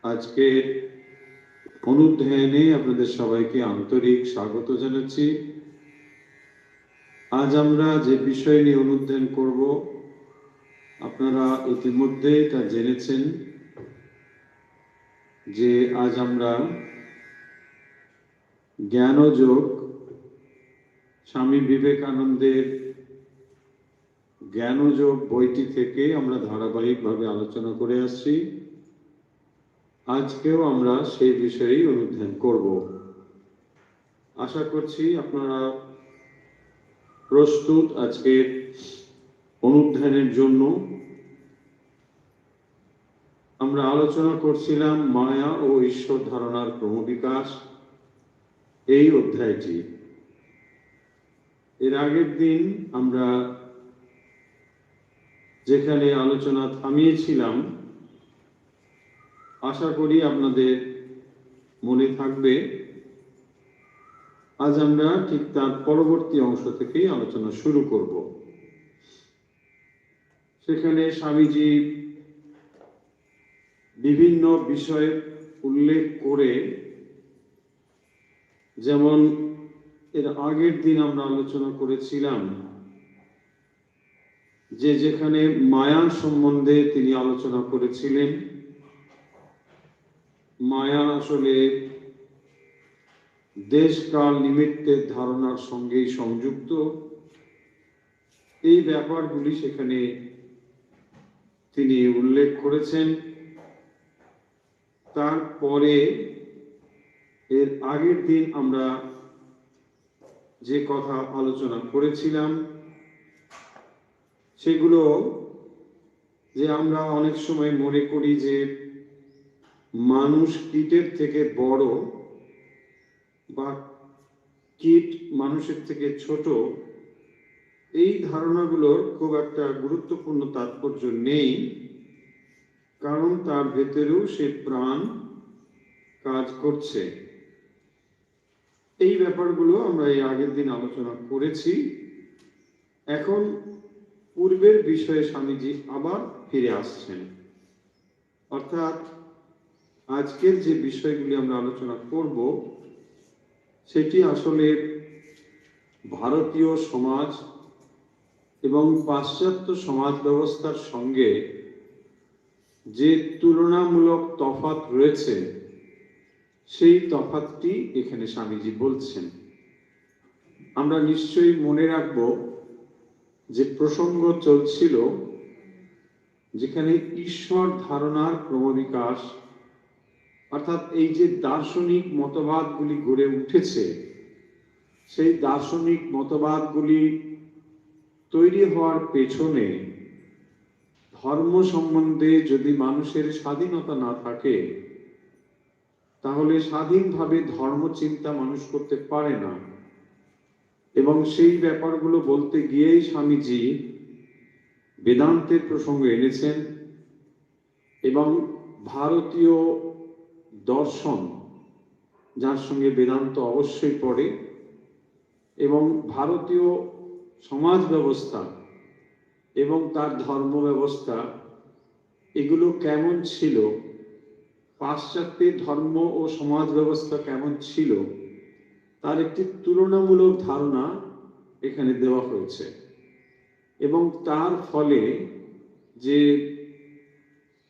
আজকে অনুধ্যানে আপনাদের সবাইকে আন্তরিক স্বাগত জানাচ্ছি। আজ আমরা যে বিষয় নিয়ে অনুধ্যান করব আপনারা ইতিমধ্যেই তা জেনেছেন যে আজ আমরা জ্ঞানযোগ স্বামী বিবেকানন্দের জ্ঞানযোগ বইটি থেকে আমরা ধারাবাহিকভাবে আলোচনা করে আসছি। আজকেও আমরা সেই বিষয়েই অনুধ্যান করব। আশা করছি আপনারা প্রস্তুত আজকের অনুধ্যানের জন্য। আমরা আলোচনা করছিলাম মায়া ও ঈশ্বর ধারণার ক্রমবিকাশ, এই অধ্যায়টি। এর আগের দিন আমরা যেখানে আলোচনা থামিয়েছিলাম, আশা করি আপনাদের মনে থাকবে। আজ আমরা ঠিক তার পরবর্তী অংশ থেকেই আলোচনা শুরু করব। সেখানে স্বামীজি বিভিন্ন বিষয় উল্লেখ করে, যেমন এর আগের দিন আমরা আলোচনা করেছিলাম যে যেখানে মায়ার সম্বন্ধে তিনি আলোচনা করেছিলেন, মায়া আসলে দেশ কাল নিমিত্তের ধারণার সঙ্গেই সংযুক্ত। এই ব্যাপারগুলি সেখানে তিনি উল্লেখ করেছেন। তারপরে এর আগের দিন আমরা যে কথা আলোচনা করেছিলাম সেগুলো, যে আমরা অনেক সময় মনে করি যে মানুষ কীটের থেকে বড় বা কীট মানুষের থেকে ছোট, এই ধারণাগুলোর খুব একটা গুরুত্বপূর্ণ তাৎপর্য নেই, কারণ তার ভেতরেও সে প্রাণ কাজ করছে। এই ব্যাপারগুলো আমরা এই আগের দিন আলোচনা করেছি। এখন পূর্বের বিষয়ে স্বামীজি আবার ফিরে আসছেন, অর্থাৎ আজকের যে বিষয়গুলি আমরা আলোচনা করব সেটি আসলে ভারতীয় সমাজ এবং পাশ্চাত্য সমাজ ব্যবস্থার সঙ্গে যে তুলনামূলক তফাৎ রয়েছে সেই তফাৎটি এখানে স্বামীজি বলছেন। আমরা নিশ্চয়ই মনে রাখব যে প্রসঙ্গ চলছিল যেখানে ঈশ্বর ধারণার ক্রমবিকাশ, অর্থাৎ এই যে দার্শনিক মতবাদগুলি গড়ে উঠেছে, সেই দার্শনিক মতবাদগুলি তৈরি হওয়ার পেছনে ধর্ম সম্বন্ধে যদি মানুষের স্বাধীনতা না থাকে, তাহলে স্বাধীনভাবে ধর্মচিন্তা মানুষ করতে পারে না। এবং সেই ব্যাপারগুলো বলতে গিয়েই স্বামীজি বেদান্তের প্রসঙ্গ এনেছেন এবং ভারতীয় দর্শন, যার সঙ্গে বেদান্ত অবশ্যই পড়ে, এবং ভারতীয় সমাজ ব্যবস্থা এবং তার ধর্ম ব্যবস্থা, এগুলো কেমন ছিল, পাশ্চাত্যের ধর্ম ও সমাজ ব্যবস্থা কেমন ছিল, তার একটি তুলনামূলক ধারণা এখানে দেওয়া হয়েছে। এবং তার ফলে যে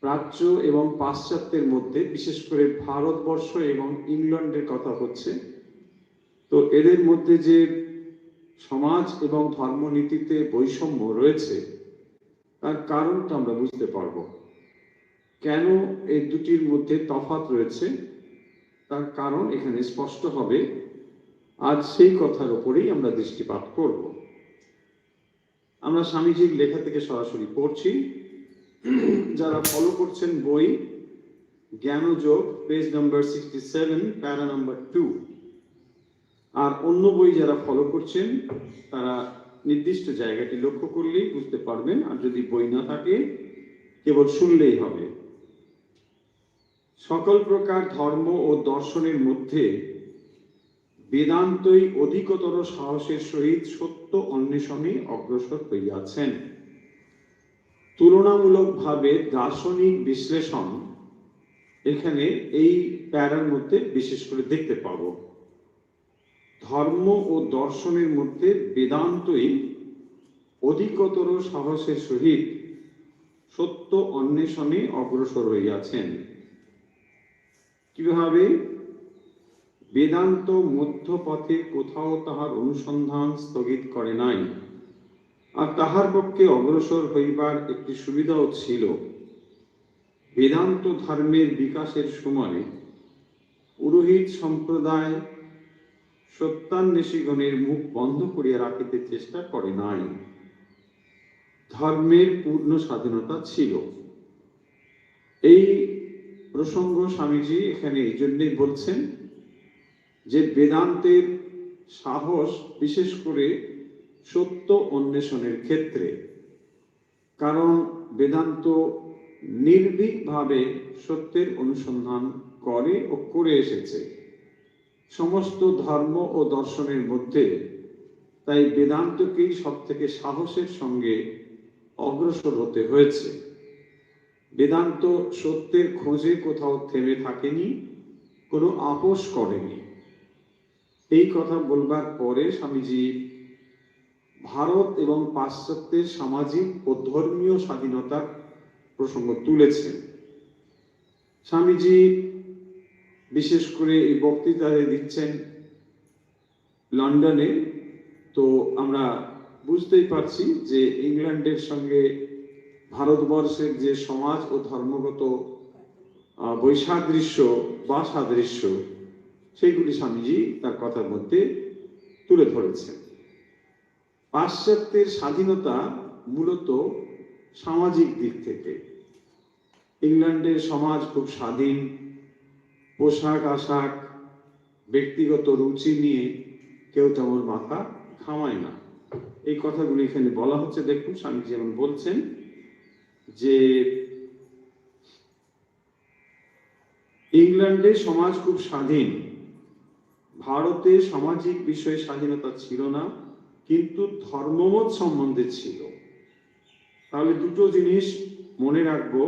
প্রাচ্য এবং পাশ্চাত্যের মধ্যে, বিশেষ করে ভারতবর্ষ এবং ইংল্যান্ডের কথা হচ্ছে, তো এদের মধ্যে যে সমাজ এবং ধর্মনীতিতে বৈষম্য রয়েছে, তার কারণটা আমরা বুঝতে পারব। কেন এই দুটির মধ্যে তফাৎ রয়েছে তার কারণ এখানে স্পষ্ট হবে। আজ সেই কথার উপরেই আমরা দৃষ্টিপাত করব। আমরা স্বামীজির লেখা থেকে সরাসরি পড়ছি। যারা ফলো করছেন বই জ্ঞানযোগ, পেজ নাম্বার 67, প্যারা নাম্বার 2, আর অন্য বই যারা ফলো করছেন তারা নির্দিষ্ট জায়গাটি লক্ষ্য করলেই বুঝতে পারবেন, আর যদি বই না থাকে কেবল শুনলেই হবে। সকল প্রকার ধর্ম ও দর্শনের মধ্যে বেদান্তই অধিকতর সাহসের সহিত সত্য অন্বেষণে অগ্রসর হইয়াছেন। তুলনামূলকভাবে দার্শনিক বিশ্লেষণ এখানে এই প্যারার মধ্যে বিশেষ করে দেখতে পাবো, ধর্ম ও দর্শনের মধ্যে বেদান্তই অধিকতর সাহসের সহিত সত্য অন্বেষণে অগ্রসর হইয়াছেন। কিভাবে? বেদান্ত মধ্যপথে কোথাও তাহার অনুসন্ধান স্থগিত করে নাই, আর তাহার পক্ষে অগ্রসর হইবার একটি সুবিধাও ছিল। বেদান্ত ধর্মের বিকাশের সময় পুরোহিত সম্প্রদায় সত্যান্বেষীগণের মুখ বন্ধ করিয়া রাখিতে চেষ্টা করে নাই। ধর্মের পূর্ণ স্বাধীনতা ছিল। এই প্রসঙ্গ স্বামীজি এখানে এই জন্যই বলছেন যে বেদান্তের সাহস বিশেষ করে সত্য অন্বেষণের ক্ষেত্রে, কারণ বেদান্ত নির্ভীকভাবে সত্যের অনুসন্ধান করে ও করে এসেছে সমস্ত ধর্ম ও দর্শনের মধ্যে। তাই বেদান্তকেই সব থেকে সাহসের সঙ্গে অগ্রসর হতে হয়েছে। বেদান্ত সত্যের খোঁজে কোথাও থেমে থাকেনি, কোনো আপোষ করেনি। এই কথা বলবার পরে স্বামীজি ভারত এবং পাশ্চাত্যের সামাজিক ও ধর্মীয় স্বাধীনতার প্রসঙ্গ তুলেছেন। স্বামীজি বিশেষ করে এই বক্তৃতায় দিচ্ছেন লন্ডনে। তো আমরা বুঝতেই পারছি যে ইংল্যান্ডের সঙ্গে ভারতবর্ষের যে সমাজ ও ধর্মগত বৈসাদৃশ্য বা সাদৃশ্য, সেইগুলি স্বামীজি তার কথার মধ্যে তুলে ধরেছেন। পাশ্চাত্যের স্বাধীনতা মূলত সামাজিক দিক থেকে। ইংল্যান্ডের সমাজ খুব স্বাধীন, পোশাক আশাক ব্যক্তিগত রুচি নিয়ে কেউ তেমন মাথা ঘামায় না। এই কথাগুলি এখানে বলা হচ্ছে। দেখুন স্বামীজি যেমন বলছেন যে ইংল্যান্ডে সমাজ খুব স্বাধীন, ভারতে সামাজিক বিষয়ে স্বাধীনতা ছিল না, কিন্তু ধর্মমত সম্বন্ধে ছিল। তাহলে দুটো জিনিস মনে রাখবো,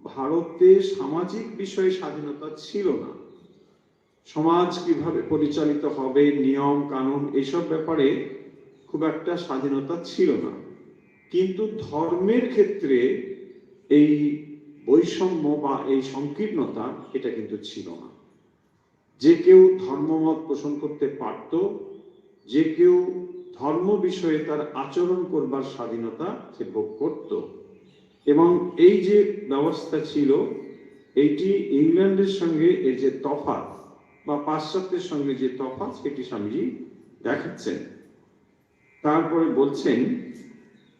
ভারতে সামাজিক বিষয়ে স্বাধীনতা ছিল না, সমাজ কিভাবে পরিচালিত হবে, নিয়ম কানুন এইসব ব্যাপারে খুব একটা স্বাধীনতা ছিল না। কিন্তু ধর্মের ক্ষেত্রে এই বৈষম্য বা এই সংকীর্ণতা এটা কিন্তু ছিল না। যে কেউ ধর্মমত পোষণ করতে পারত, যে কেউ ধর্ম বিষয়ে তার আচরণ করবার স্বাধীনতা সে ভোগ করত। এবং এই যে ব্যবস্থা ছিল, এইটি ইংল্যান্ডের সঙ্গে এর যে তফাৎ বা পাশ্চাত্যের সঙ্গে যে তফাৎ, সেটি স্বামীজি দেখাচ্ছেন। তারপরে বলছেন,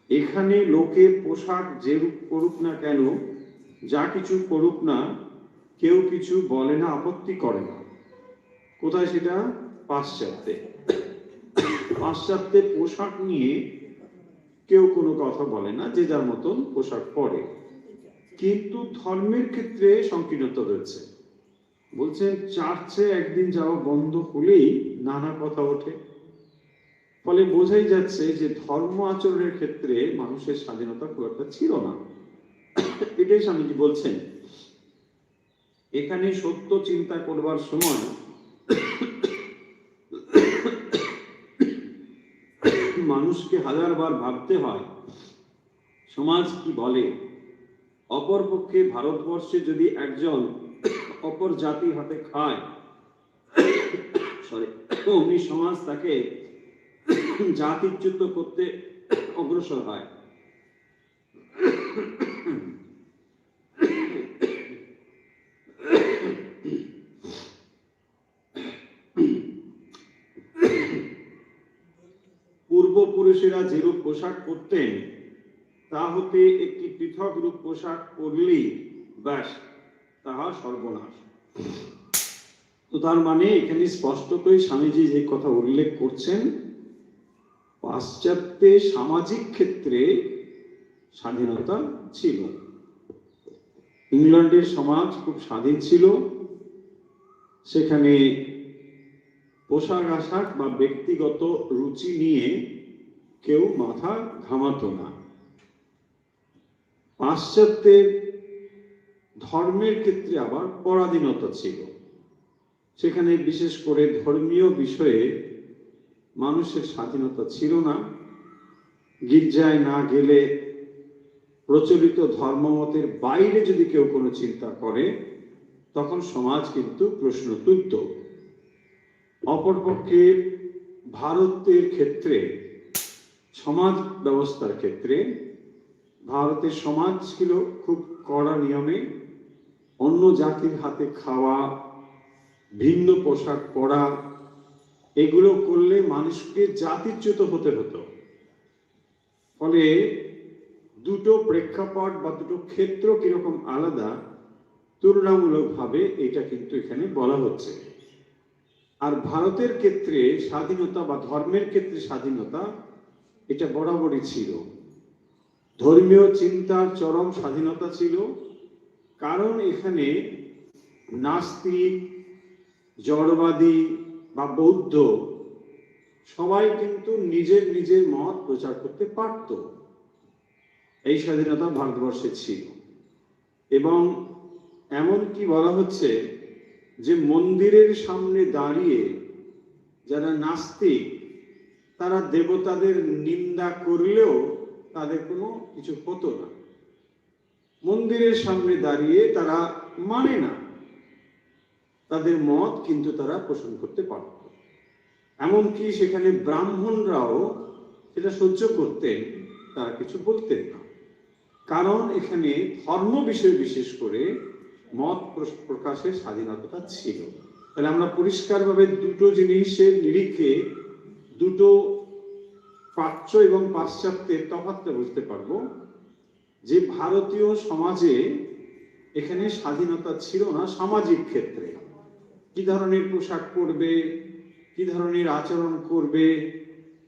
এখানে লোকে পোশাক যে রূপ করুক না কেন, যা কিছু করুক না, কেউ কিছু বলে না, আপত্তি করে না। কোথায় সেটা? পাশ্চাত্যে। পাশ্চাত্যে পোশাক নিয়ে কেউ কোনো কথা বলে না, যে যার মতন পোশাক পরে। কিন্তু ধর্মের ক্ষেত্রে সংকীর্ণতা রয়েছে। বলছেন চার্চে একদিন যাওয়া বন্ধ হলেই নানা কথা ওঠে। ফলে বোঝাই যাচ্ছে যে ধর্ম আচরণের ক্ষেত্রে মানুষের স্বাধীনতা খুব একটা ছিল না। এটাই স্বামীজি বলছেন, এখানে সত্য চিন্তা করবার সময় মানুষকে হাজারবার ভাবতে হয় সমাজ কি বলে। অপরপক্ষে ভারতবর্ষে যদি একজন অপর জাতির হাতে খায়, অমনি সমাজ তাকে জাতিচ্যুত করতে অগ্রসর হয়। পূর্বপুরুষেরা যেরূপ পোশাক পরতেন, তা হতে একটি পৃথক রূপ পোশাক পরলেই ব্যাস তাহা সর্বনাশ। তো তার মানে এখানে স্পষ্টতই স্বামীজি যে কথা উল্লেখ করছেন, পাশ্চাত্যে সামাজিক ক্ষেত্রে স্বাধীনতা ছিল। ইংল্যান্ডের সমাজ খুব স্বাধীন ছিল, সেখানে পোশাক আশাক বা ব্যক্তিগত রুচি নিয়ে কেউ মাথা ঘামাতো না। পাশ্চাত্যের ধর্মের ক্ষেত্রে আবার পরাধীনতা ছিল। সেখানে বিশেষ করে ধর্মীয় বিষয়ে মানুষের স্বাধীনতা ছিল না। গির্জায় না গেলে প্রচলিত ধর্মমতের বাইরে যদি কেউ কোনো চিন্তা করে তখন সমাজ কিন্তু প্রশ্ন তুলত। অপরপক্ষে ভারতের ক্ষেত্রে, সমাজ ব্যবস্থার ক্ষেত্রে ভারতের সমাজ ছিল খুব কড়া নিয়মে। অন্য জাতির হাতে খাওয়া, ভিন্ন পোশাক পরা, এগুলো করলে মানুষকে জাতিচ্যুত হতে হতো। ফলে দুটো প্রেক্ষাপট বা দুটো ক্ষেত্র কিরকম আলাদা, তুলনামূলকভাবে এটা কিন্তু এখানে বলা হচ্ছে। আর ভারতের ক্ষেত্রে স্বাধীনতা বা ধর্মের ক্ষেত্রে স্বাধীনতা এটা বরাবরই ছিল। ধর্মীয় চিন্তার চরম স্বাধীনতা ছিল, কারণ এখানে নাস্তিক, জড়বাদী বা বৌদ্ধ সবাই কিন্তু নিজের নিজের মত প্রচার করতে পারত। এই স্বাধীনতা ভারতবর্ষে ছিল। এবং এমনকি বলা হচ্ছে যে মন্দিরের সামনে দাঁড়িয়ে যারা নাস্তিক তারা দেবতাদের নিন্দা করলেও তাদের কোনো কিছু হতো না। মন্দিরের সামনে দাঁড়িয়ে তারা মানে না, তাদের মত কিন্তু তারা পোষণ করতে পারত। এমনকি সেখানে ব্রাহ্মণরাও সেটা সহ্য করতেন, তারা কিছু বলতেন না। কারণ এখানে ধর্ম বিষয়ে বিশেষ করে মত প্রকাশের স্বাধীনতা ছিল। তাহলে আমরা পরিষ্কারভাবে দুটো জিনিসের নিরিখে দুটো প্রাচ্য এবং পাশ্চাত্যের তফাৎটা বুঝতে পারবো। যে ভারতীয় সমাজে এখানে স্বাধীনতা ছিল না সামাজিক ক্ষেত্রে। কি ধরনের পোশাক পরবে, কি ধরনের আচরণ করবে,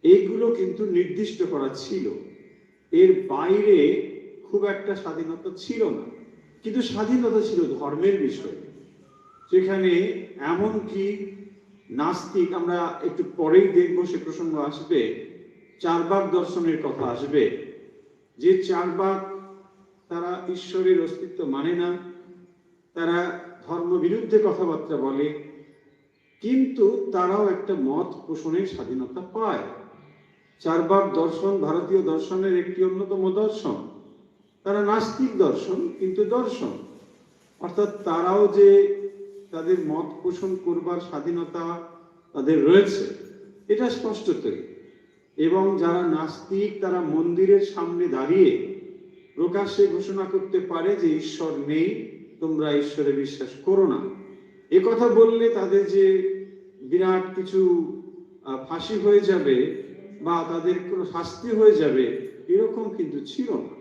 এইগুলো কিন্তু নির্দিষ্ট করা ছিল। এর বাইরে খুব একটা স্বাধীনতা ছিল না। কিন্তু স্বাধীনতা ছিল ধর্মের বিষয়ে। সেখানে এমনকি নাস্তিক, আমরা একটু পরেই দেখবো, সে প্রসঙ্গ আসবে, চারবাক দর্শনের কথা আসবে। যে চারবাক তারা ঈশ্বরের অস্তিত্ব মানে না, তারা ধর্ম বিরুদ্ধে কথাবার্তা বলে, কিন্তু তারাও একটা মত পোষণের স্বাধীনতা পায়। চারবাক দর্শন ভারতীয় দর্শনের একটি অন্যতম দর্শন। তারা নাস্তিক দর্শন, কিন্তু দর্শন, অর্থাৎ তারাও যে তাদের মত পোষণ করবার স্বাধীনতা তাদের রয়েছে, এটা স্পষ্টতই। এবং যারা নাস্তিক তারা মন্দিরের সামনে দাঁড়িয়ে প্রকাশ্যে ঘোষণা করতে পারে যে ঈশ্বর নেই, তোমরা ঈশ্বরে বিশ্বাস করো না। এ কথা বললে তাদের যে বিরাট কিছু ফাঁসি হয়ে যাবে বা তাদের কোনো শাস্তি হয়ে যাবে, এরকম কিন্তু ছিল না।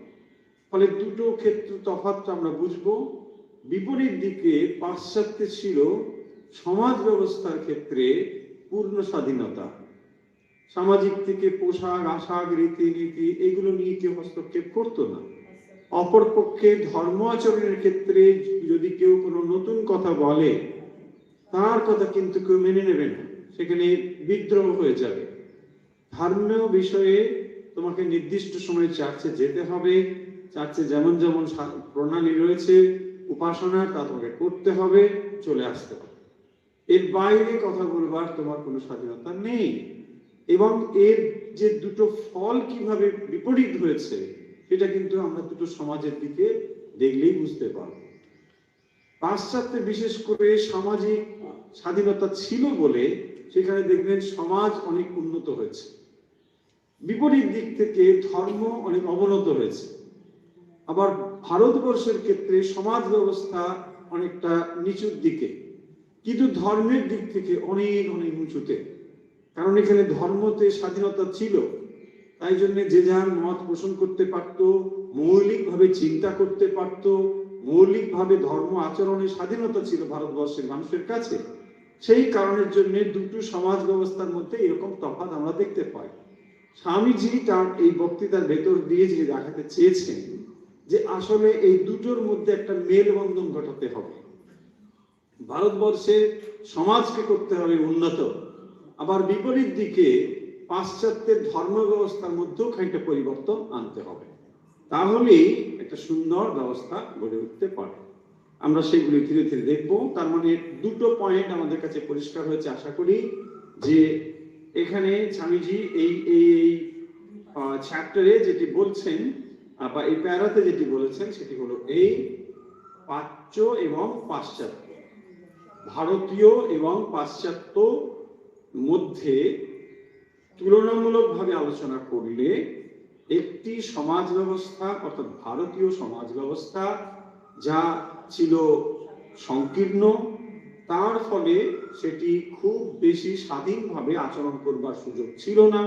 ফলে দুটো ক্ষেত্র তফাৎটা আমরা বুঝবো। বিপরীত দিকে পাশ্চাত্যে ছিল সমাজ ব্যবস্থার ক্ষেত্রে পূর্ণ স্বাধীনতা। সামাজিক থেকে পোশাক, আশাক, রীতিনীতি এগুলো নিয়ে কেউ হস্তক্ষেপ করতো না। অপরপক্ষে ধর্ম আচরণের ক্ষেত্রে যদি কেউ কোনো নতুন কথা বলে, তার কথা কিন্তু কেউ মেনে নেবে না, সেখানে বিদ্রোহ হয়ে যাবে। ধর্মীয় বিষয়ে তোমাকে নির্দিষ্ট সময়ে চার্চে যেতে হবে, চার্চে যেমন যেমন প্রণালী রয়েছে উপাসনার, তা তোমাকে করতে হবে, চলে আসতে হবে। এর বাইরে কথা বলবার তোমার কোনো স্বাধীনতা নেই। এবং এর যে দুটো ফল কিভাবে বিপরীত হয়েছে সেটা কিন্তু আমরা দুটো সমাজের দিকে দেখলেই বুঝতে পারব। পাশ্চাত্যে বিশেষ করে সামাজিক স্বাধীনতা ছিল বলে সেখানে দেখবেন সমাজ অনেক উন্নত হয়েছে। বিপরীত দিক থেকে ধর্ম অনেক অবনত হয়েছে। আবার ভারতবর্ষের ক্ষেত্রে সমাজ ব্যবস্থা অনেকটা নিচুর দিকে, কিন্তু ধর্মের দিক থেকে অনেক অনেক উঁচুতে। কারণ এখানে ধর্মতে স্বাধীনতা ছিল, তাই জন্য যে যার মত পোষণ করতে পারত, মৌলিকভাবে চিন্তা করতে পারত, মৌলিকভাবে ধর্ম আচরণের স্বাধীনতা ছিল ভারতবর্ষের মানুষের কাছে। সেই কারণের জন্য দুটো সমাজ ব্যবস্থার মধ্যে এরকম তফাৎ আমরা দেখতে পাই। স্বামীজি তার এই বক্তৃতার ভেতর দিয়ে যে দেখাতে চেয়েছেন যে আসলে এই দুটোর মধ্যে একটা মেলবন্ধন ঘটাতে হবে। ভারতবর্ষের সমাজকে করতে হবে উন্নত, আবার বিপরীত দিকে পাশ্চাত্যের ধর্ম ব্যবস্থার মধ্যেও খানিকটা পরিবর্তন আনতে হবে, তাহলেই একটা সুন্দর ব্যবস্থা গড়ে উঠতে পারে। আমরা সেগুলি ধীরে ধীরে দেখব। তার মানে দুটো পয়েন্ট আমাদের কাছে পরিষ্কার হয়েছে আশা করি, যে এখানে স্বামীজি এই এই চ্যাপ্টারে যেটি বলছেন বা এই প্যারাতে যেটি বলেছেন সেটি হলো এই প্রাচ্য এবং পাশ্চাত্য, ভারতীয় এবং পাশ্চাত্য মধ্যে তুলনামূলকভাবে আলোচনা করলে একটি সমাজ ব্যবস্থা অর্থাৎ ভারতীয় সমাজ ব্যবস্থা যা ছিল সংকীর্ণ, তার ফলে সেটি খুব বেশি স্বাধীনভাবে আচরণ করবার সুযোগ ছিল না।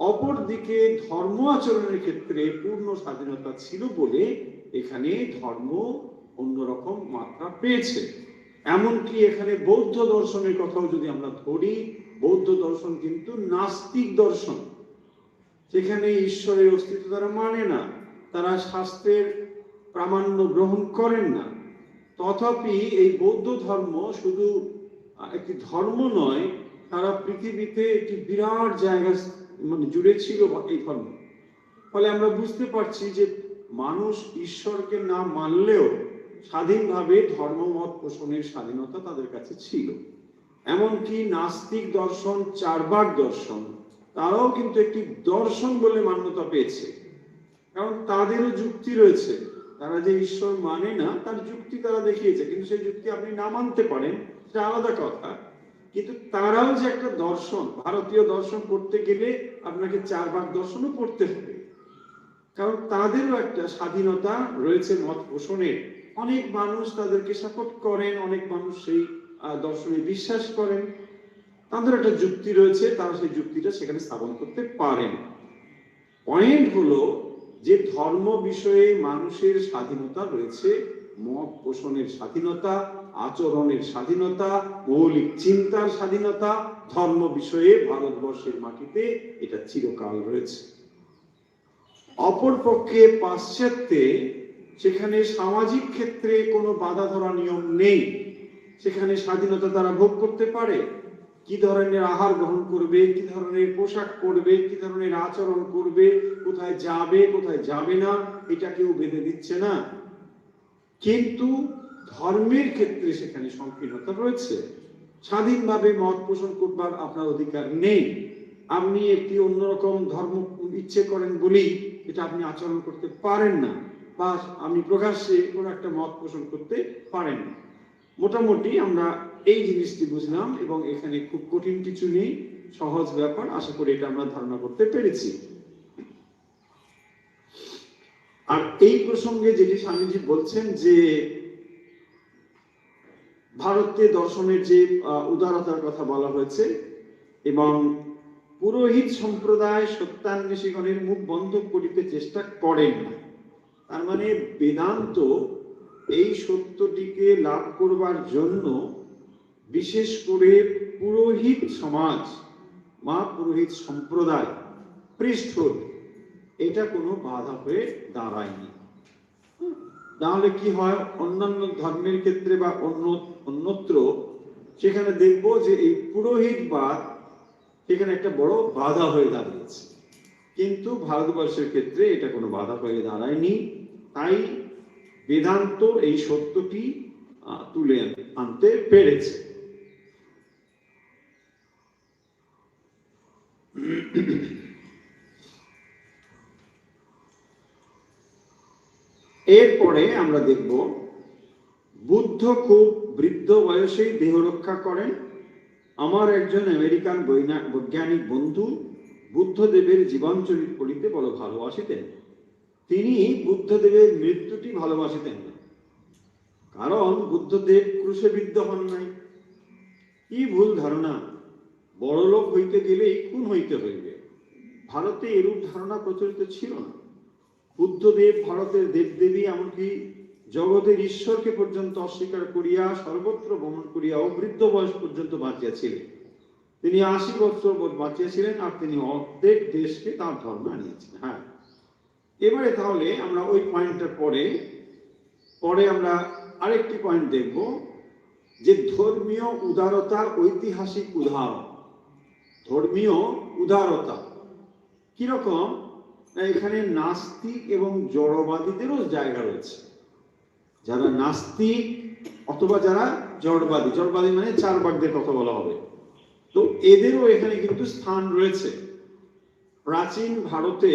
অপরদিকে ধর্ম আচরণের ক্ষেত্রে পূর্ণ স্বাধীনতা ছিল বলে এখানে ধর্ম অন্যরকম মাত্রা পেয়েছে। এমনকি এখানে বৌদ্ধ দর্শনের কথাও যদি আমরা ধরি, বৌদ্ধ দর্শন কিন্তু নাস্তিক দর্শন। সেখানে ঈশ্বরের অস্তিত্ব তারা মানে না, তারা শাস্ত্রের প্রামাণ্য গ্রহণ করেন না। তথাপি এই বৌদ্ধ ধর্ম শুধু একটি ধর্ম নয়, সারা পৃথিবীতে একটি বিরাট জায়গা মানে জুড়ে ছিল এই ধর্ম। ফলে আমরা বুঝতে পারছি যে মানুষ ঈশ্বরকে না মানলেও স্বাধীনভাবে ধর্মমত পোষণের স্বাধীনতা তাদের কাছে ছিল। এমনকি নাস্তিক দর্শন, চার্বাক দর্শন, তারাও কিন্তু একটি দর্শন বলে মান্যতা পেয়েছে, কারণ তাদেরও যুক্তি রয়েছে। তারা যে ঈশ্বর মানে না তার যুক্তি তারা দেখিয়েছে, কিন্তু সেই যুক্তি আপনি না মানতে পারেন, সেটা আলাদা কথা। কিন্তু তারাও যে একটা দর্শন, ভারতীয় দর্শন পড়তে গেলে আপনাকে চার্বাক দর্শনও পড়তে হবে, কারণ তাদেরও একটা স্বাধীনতা রয়েছে মত পোষণের। অনেক মানুষ তাদেরকে সাপোর্ট করেন, অনেক মানুষ সেই দর্শনে বিশ্বাস করেন, তাদের একটা যুক্তি রয়েছে, তারা সেই যুক্তিটা সেখানে স্থাপন করতে পারেন। পয়েন্ট হলো যে ধর্ম বিষয়ে মানুষের স্বাধীনতা রয়েছে, মত পোষণের স্বাধীনতা, আচরণের স্বাধীনতা, মৌলিক চিন্তার স্বাধীনতা, ধর্ম বিষয়ে ভারতবর্ষের মাটিতে এটা চিরকাল রয়েছে। অপরপক্ষে পাশ্চাত্যে সেখানে সামাজিক ক্ষেত্রে কোনো বাধা ধরা নিয়ম নেই, সেখানে স্বাধীনতা তারা ভোগ করতে পারে। কি ধরনের আহার গ্রহণ করবে, কি ধরনের পোশাক পরবে, কি ধরনের আচরণ করবে, কোথায় যাবে কোথায় যাবে না, এটা কেউ বেঁধে দিচ্ছে না। কিন্তু ধর্মের ক্ষেত্রে সেখানে সংকীর্ণতা রয়েছে। স্বাধীনভাবে মত পোষণ করবার আপনার অধিকার নেই। আপনি একটি অন্যরকম ধর্ম ইচ্ছে করেন বলেই এটা আপনি আচরণ করতে পারেন না, বা আপনি প্রকাশ্যে কোনো একটা মত পোষণ করতে পারেন না। মোটামুটি আমরা এই জিনিসটি বুঝলাম, এবং এখানে খুব কঠিন কিছু নেই, সহজ ব্যাপার। আশা করি এটা আমরা ধারণা করতে পেরেছি। আর এই প্রসঙ্গে যেটি স্বামীজি বলছেন যে ভারতীয় দর্শনের যে উদারতার কথা বলা হয়েছে, এবং পুরোহিত সম্প্রদায় সত্যান্বেষীগণের মুখ বন্ধ করিতে চেষ্টা করেন না। তার মানে বেদান্ত এই সত্যটিকে লাভ করবার জন্য বিশেষ করে পুরোহিত সমাজ বা পুরোহিত সম্প্রদায়, প্রিস্টহুড, এটা কোনো বাধা হয়ে দাঁড়ায়নি। তাহলে কি হয়, অন্যান্য ধর্মের ক্ষেত্রে বা অন্যত্র সেখানে দেখবো যে এই পুরোহিতবাদ সেখানে একটা বড় বাধা হয়ে দাঁড়িয়েছে, কিন্তু ভারতবর্ষের ক্ষেত্রে এটা কোনো বাধা হয়ে দাঁড়ায়নি। তাই বেদান্ত এই সত্যটি তুলে আনতে পেরেছে। এরপরে আমরা দেখব বুদ্ধ খুব বৃদ্ধ বয়সেই দেহ রক্ষা করেন। আমার একজন আমেরিকান বৈজ্ঞানিক বন্ধু বুদ্ধদেবের জীবনচরিত পড়িতে বড় ভালোবাসিতেন। তিনি বুদ্ধদেবের মৃত্যুটি ভালোবাসিতেন না, কারণ বুদ্ধদেব ক্রুশে বিদ্ধ হন নাই। কি ভুল ধারণা! বড়লোক হইতে গেলেই খুন হইতে হইবে। ভারতে এরূপ ধারণা প্রচলিত ছিল না। বুদ্ধদেব ভারতের দেবদেবী, এমনকি জগতের ঈশ্বরকে পর্যন্ত অস্বীকার করিয়া সর্বত্র ভ্রমণ করিয়া বৃদ্ধ বয়স পর্যন্ত বাঁচিয়াছিলেন। তিনি 80 বছর বাঁচিয়েছিলেন, আর তিনি অর্ধেক দেশকে তার ধর্ম আনিয়েছিলেন। হ্যাঁ, এবারে তাহলে আমরা ওই পয়েন্টটার পরে আমরা আরেকটি পয়েন্ট দেখব, যে ধর্মীয় উদারতার ঐতিহাসিক উদাহরণ। ধর্মীয় উদারতা কিরকম? এখানে নাস্তিক এবং জড়বাদীদেরও জায়গা রয়েছে। যারা নাস্তিক অথবা যারা জড়বাদী, জড়বাদী মানে চার্বাকদের কথা বলা হবে। তো এদেরও এখানে কিন্তু স্থান রয়েছে। প্রাচীন ভারতে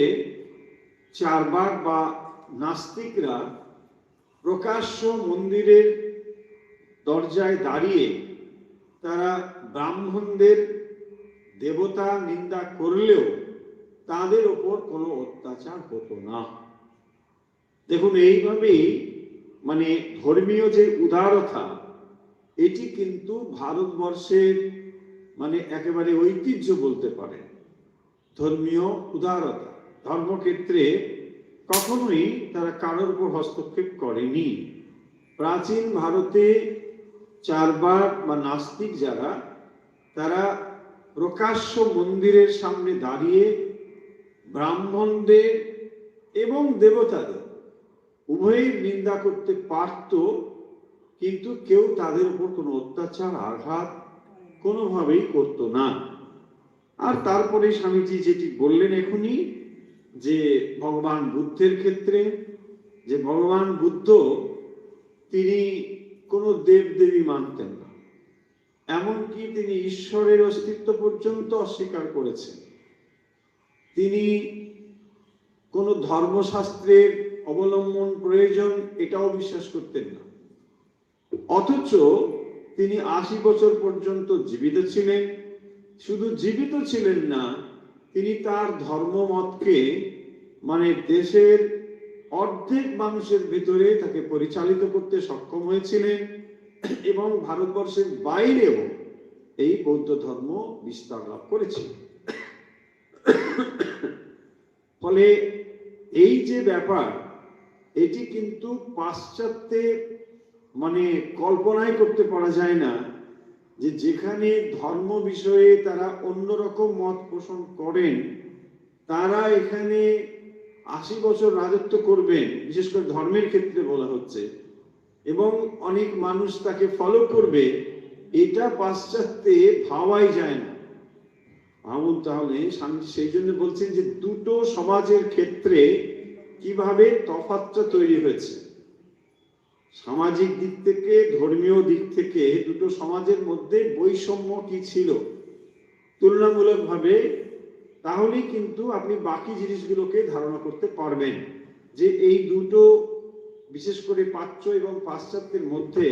চার্বাক বা নাস্তিকরা প্রকাশ্য মন্দিরের দরজায় দাঁড়িয়ে তারা ব্রাহ্মণদের দেবতা নিন্দা করলেও তাদের ওপর কোনো অত্যাচার হতো না। দেখুন, এইভাবেই মানে ধর্মীয় যে উদারতা, এটি কিন্তু ভারতবর্ষের মানে একেবারে ঐতিহ্য বলতে পারে। ধর্মীয় উদারতা, ধর্মক্ষেত্রে কখনোই তারা কারোর উপর হস্তক্ষেপ করেনি। প্রাচীন ভারতে চার্বাক বা নাস্তিক যারা, তারা প্রকাশ্য মন্দিরের সামনে দাঁড়িয়ে ব্রাহ্মণদের এবং দেবতাদের উভয়ের নিন্দা করতে পারত, কিন্তু কেউ তাদের উপর কোনো অত্যাচার আঘাত কোনোভাবেই করতো না। আর তারপরে স্বামীজি যেটি বললেন এখনই, যে ভগবান বুদ্ধের ক্ষেত্রে, যে ভগবান বুদ্ধ তিনি কোনো দেবদেবী মানতেন না, এমনকি তিনি ঈশ্বরের অস্তিত্ব পর্যন্ত অস্বীকার করেছেন। তিনি কোনো ধর্মশাস্ত্রের অবলম্বন প্রয়োজন এটাও বিশ্বাস করতেন না। অথচ তিনি ৮০ বছর পর্যন্ত জীবিত ছিলেন। শুধু জীবিত ছিলেন না, তিনি তার ধর্মমতকে মানে দেশের অর্ধেক মানুষের ভিতরে তাকে পরিচালিত করতে সক্ষম হয়েছিলেন, এবং ভারতবর্ষের বাইরেও এই বৌদ্ধ ধর্ম বিস্তার লাভ করেছিল। ফলে এই যে ব্যাপার, এটি কিন্তু পাশ্চাত্যে মানে কল্পনাই করতে পারা যায় না, যে যেখানে ধর্ম বিষয়ে তারা অন্যরকম মত পোষণ করেন, তারা এখানে ৮০ বছর রাজত্ব করবেন, বিশেষ করে ধর্মের ক্ষেত্রে বলা হচ্ছে, এবং অনেক মানুষ তাকে ফলো করবে, এটা পাশ্চাত্যে ভাবাই যায় না। ভাবুন তাহলে, স্বামী সেই জন্য বলছেন যে দুটো সমাজের ক্ষেত্রে কিভাবে তফাৎটা তৈরি হয়েছে। সামাজিক দিক থেকে, ধর্মীয় দিক থেকে দুটো সমাজের মধ্যে বৈষম্য কি ছিল তুলনামূলকভাবে, তাহলেই কিন্তু আপনি বাকি জিনিসগুলোকে ধারণা করতে পারবেন যে এই দুটো, বিশেষ করে প্রাচ্য এবং পাশ্চাত্যের মধ্যে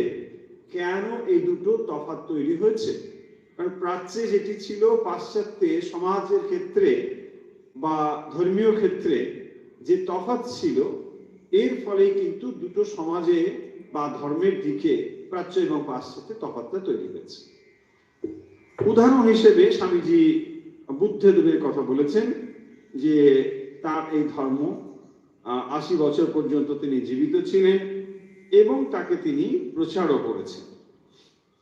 কেন এই দুটো তফাৎ তৈরি হয়েছে। কারণ প্রাচ্যে যেটি ছিল, পাশ্চাত্যে সমাজের ক্ষেত্রে বা ধর্মীয় ক্ষেত্রে যে তফাৎ ছিল, এর ফলে কিন্তু দুটো সমাজে বা ধর্মের দিকে প্রাচ্য এবং পাশ্চাত্যে তফাৎটা তৈরি হয়েছে। উদাহরণ হিসেবে স্বামীজি বুদ্ধদেবের কথা বলেছেন, যে তার এই ধর্ম ৮০ বছর পর্যন্ত তিনি জীবিত ছিলেন এবং তাকে তিনি প্রচারও করেছেন।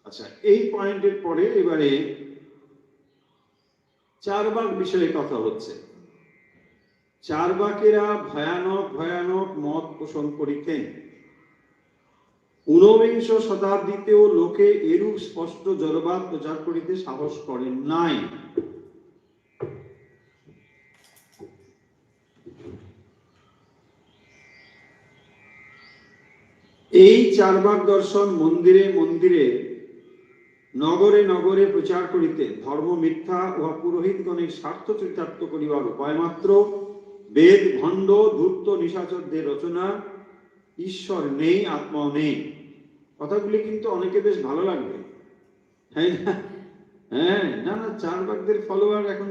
আচ্ছা, এই পয়েন্টের পরে এবারে চার্বাক বিষয়ে কথা হচ্ছে। চার্বাকেরা ভয়ানক ভয়ানক মত পোষণ করিতেন। ১৯বিংশ শতাব্দীতেও লোকে এরূপ স্পষ্ট জড়বাদ প্রচার করিতে সাহস করেন নাই। এই চার্বাক দর্শন মন্দিরে মন্দিরে নগরে নগরে প্রচার করিতে ধর্ম মিথ্যা উহা পুরোহিতগণের স্বার্থ চরিতার্থ করিবার উপায় মাত্র, বেদ ভণ্ড ধূর্ত নিশাচরদের রচনা, ঈশ্বর নেই আত্মাও নেই। কথাগুলি কিন্তু অনেকে বেশ ভালো লাগবে, তাই না? হ্যাঁ, না না, চার্বাকদের ফলোয়ার এখন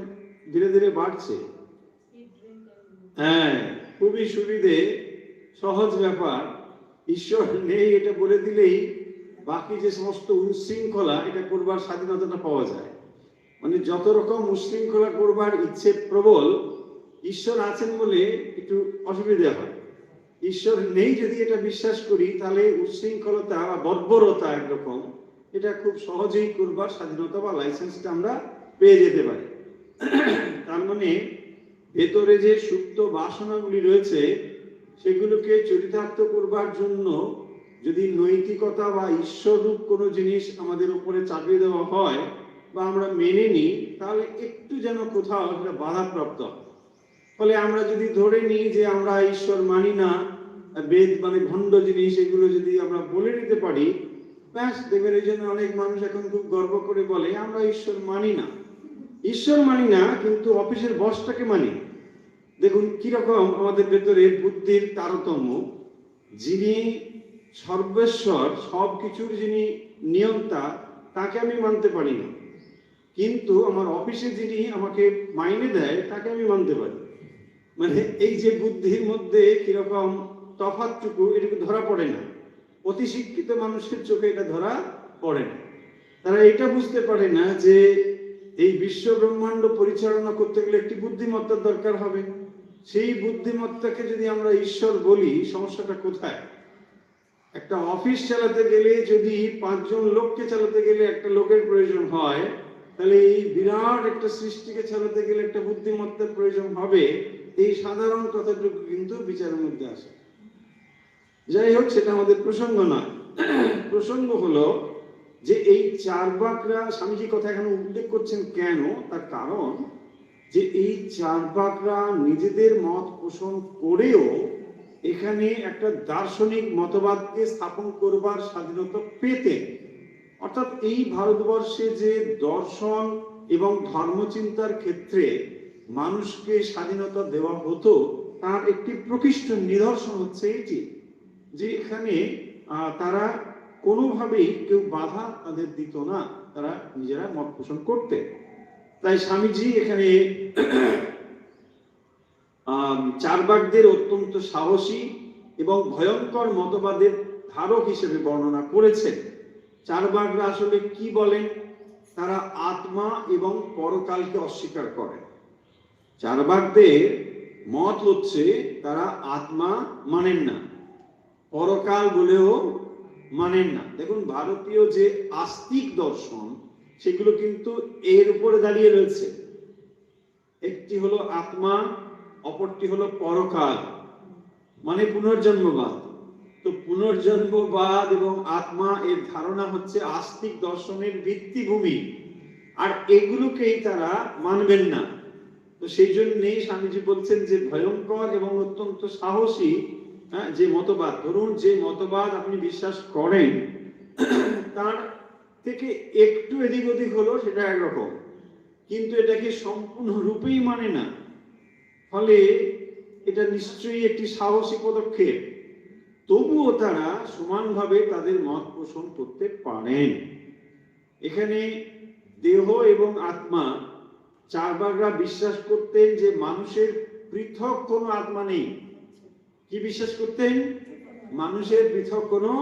ধীরে ধীরে বাড়ছে। হ্যাঁ, খুবই সুবিধে, সহজ ব্যাপার। ঈশ্বর নেই এটা বলে দিলেই বাকি যে সমস্ত উচ্ছৃঙ্খলা, এটা করবার স্বাধীনতাটা পাওয়া যায়। মানে যত রকম উচ্ছৃঙ্খলা করবার ইচ্ছে প্রবল, ঈশ্বর আছেন বলে একটু অসুবিধা হয়। ঈশ্বর নেই যদি এটা বিশ্বাস করি, তাহলে উচ্ছৃঙ্খলতা বা বর্বরতা একরকম, এটা খুব সহজেই করবার স্বাধীনতা বা লাইসেন্সটা আমরা পেয়ে যেতে পারি। তার মানে ভেতরে যে সুপ্ত বাসনাগুলি রয়েছে, সেগুলোকে চরিতার্থ করবার জন্য যদি নৈতিকতা বা ঈশ্বররূপ কোনো জিনিস আমাদের উপরে চাপিয়ে দেওয়া হয় বা আমরা মেনে নিই, তাহলে একটু যেন কোথাও একটা বাধাপ্রাপ্ত হয়। ফলে আমরা যদি ধরে নিই যে আমরা ঈশ্বর মানি না, বেদ মানে ভণ্ড জিনিস, এগুলো যদি আমরা বলে নিতে পারি, ব্যাস, দেখবেন এই জন্য অনেক মানুষ এখন খুব গর্ব করে বলে আমরা ঈশ্বর মানি না। ঈশ্বর মানি না, কিন্তু অফিসের বসটাকে মানি। দেখুন কিরকম আমাদের ভেতরে বুদ্ধির তারতম্য। যিনি সর্বেশ্বর, সবকিছুর যিনি নিয়ন্তা, তাকে আমি মানতে পারি না, কিন্তু আমার অফিসে যিনি আমাকে মাইনে দেয় তাকে আমি মানতে পারি। মানে এই যে বুদ্ধির মধ্যে কিরকম তফাৎটুকু, এটুকু ধরা পড়ে না। অতি শিক্ষিত মানুষের চোখে এটা ধরা পড়ে না। তারা এটা বুঝতে পারে না যে এই বিশ্ব ব্রহ্মাণ্ড পরিচালনা করতে গেলে একটি বুদ্ধিমত্তার দরকার হবে। সেই বুদ্ধিমত্তাকে যদি আমরা ঈশ্বর বলি, সমস্যাটা কোথায়? একটা অফিস চালাতে গেলে যদি 5 জন লোককে চালাতে গেলে একটা লোকের প্রয়োজন হয়, তাহলে এই বিরাট একটা সৃষ্টিকে চালাতে গেলে একটা বুদ্ধিমত্তার প্রয়োজন হবে। এই সাধারণ কথাটুকু কিন্তু বিচারের মধ্যে আসে। যাই হোক, সেটা আমাদের প্রসঙ্গ নয়। প্রসঙ্গ হলো যে এই চার্বাকরা, স্বামীজি কথা এখানে উল্লেখ করছেন কেন, তার কারণ যে এই চার্বাকরা নিজেদের মত পোষণ করেও এখানে একটা দার্শনিক মতবাদকে স্থাপন করবার স্বাধীনতা পেতেন। অর্থাৎ এই ভারতবর্ষে যে দর্শন এবং ধর্মচিন্তার ক্ষেত্রে মানুষকে স্বাধীনতা দেওয়া হতো, তার একটি প্রকৃষ্ট নিদর্শন হচ্ছে এটি, যে এখানে তারা কোনোভাবেই কেউ বাধা তাদের দিত না, তারা নিজেরা মত পোষণ করতে। তাই স্বামীজি এখানে চার্বাকদের অত্যন্ত সাহসী এবং ভয়ঙ্কর মতবাদের ধারক হিসেবে বর্ণনা করেছেন। চার্বাকরা আসলে কি বলেন? তারা আত্মা এবং পরকালকে অস্বীকার করেন। চার্বাকদের মত হচ্ছে তারা আত্মা মানেন না, পরকাল বলেও মানেন না। দেখুন, ভারতীয় যে আস্তিক দর্শন, সেগুলো কিন্তু এর উপরে দাঁড়িয়ে রয়েছে। একটি হলো আত্মা, অপরটি হলো পরকাল, মানে পুনর্জন্মবাদ। তো পুনর্জন্মবাদ এবং আত্মা, এর ধারণা হচ্ছে আস্তিক দর্শনের ভিত্তিভূমি, আর এগুলোকেই তারা মানবেন না। তো সেই জন্যই স্বামীজি বলছেন যে ভয়ঙ্কর এবং অত্যন্ত সাহসী যে মতবাদ, ধরুন যে মতবাদ আপনি বিশ্বাস করেন তার থেকে একটু এদিক ওদিক হলো সেটা একরকম, কিন্তু এটাকে সম্পূর্ণরূপেই মানে না, ফলে এটা নিশ্চয়ই একটি সাহসী পদক্ষেপ। তবুও তারা সমানভাবে তাদের মত পোষণ করতে পারেন। এখানে দেহ এবং আত্মা, চার্বাকরা বিশ্বাস করতেন যে মানুষের পৃথক কোনো আত্মা নেই। কি বিশ্বাস করতেন? মানুষের পৃথক কোনো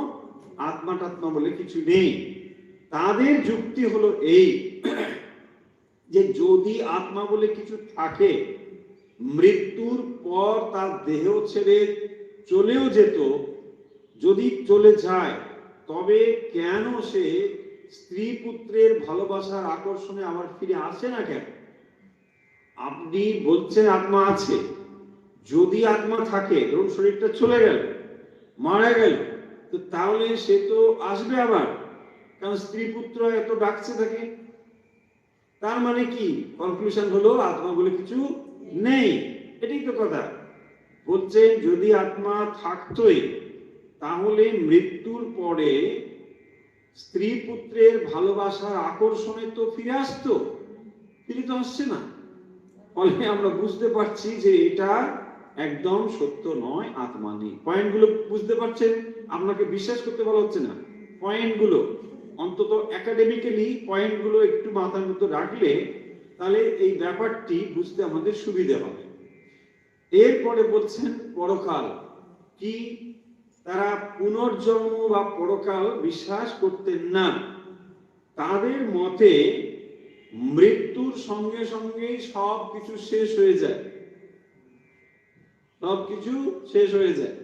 আত্মা টাত্মা বলে কিছু নেই। তাদের যুক্তি হলো এই যে যদি আত্মা বলে কিছু থাকে, মৃত্যুর পর তার দেহ ছেড়ে চলেও যেত, যদি চলে যায়, তবে কেন সে স্ত্রী পুত্রের ভালোবাসার আকর্ষণে আবার ফিরে আসে না কেন? আপনি বলছেন আত্মা আছে, যদি আত্মা থাকে, ধরুন শরীরটা চলে গেল, মারা গেল, তো তাহলে সে তো আসবে আবার, কারণ স্ত্রী পুত্র এত ডাকছে থাকে। তার মানে কি? কনক্লুশন হলো আত্মা বলে কিছু নেই। এটাই তো কথা। বলছেন যদি আত্মা থাকতোই, তাহলে মৃত্যুর পরে স্ত্রী পুত্রের ভালোবাসার আকর্ষণে তো ফিরে আসতো, ফিরে তো আসছে না। ফলে আমরা বুঝতে পারছি যে এটা একদম সত্য নয়, আত্মা নেই। পয়েন্টগুলো বুঝতে পারছেন? আপনাকে বিশ্বাস করতে বলা হচ্ছে না, পয়েন্টগুলো অন্তত একাডেমিক্যালি পয়েন্টগুলো একটু মাথার মধ্যে রাখলে তাহলে এই ব্যাপারটি বুঝতে আমাদের সুবিধা হবে। এরপরে বলছেন পরকাল কি? তারা পুনর্জন্ম বা পরকাল বিশ্বাস করতেন না। তাদের মতে মৃত্যুর সঙ্গে সঙ্গে সবকিছু শেষ হয়ে যায়, সবকিছু শেষ হয়ে যায়।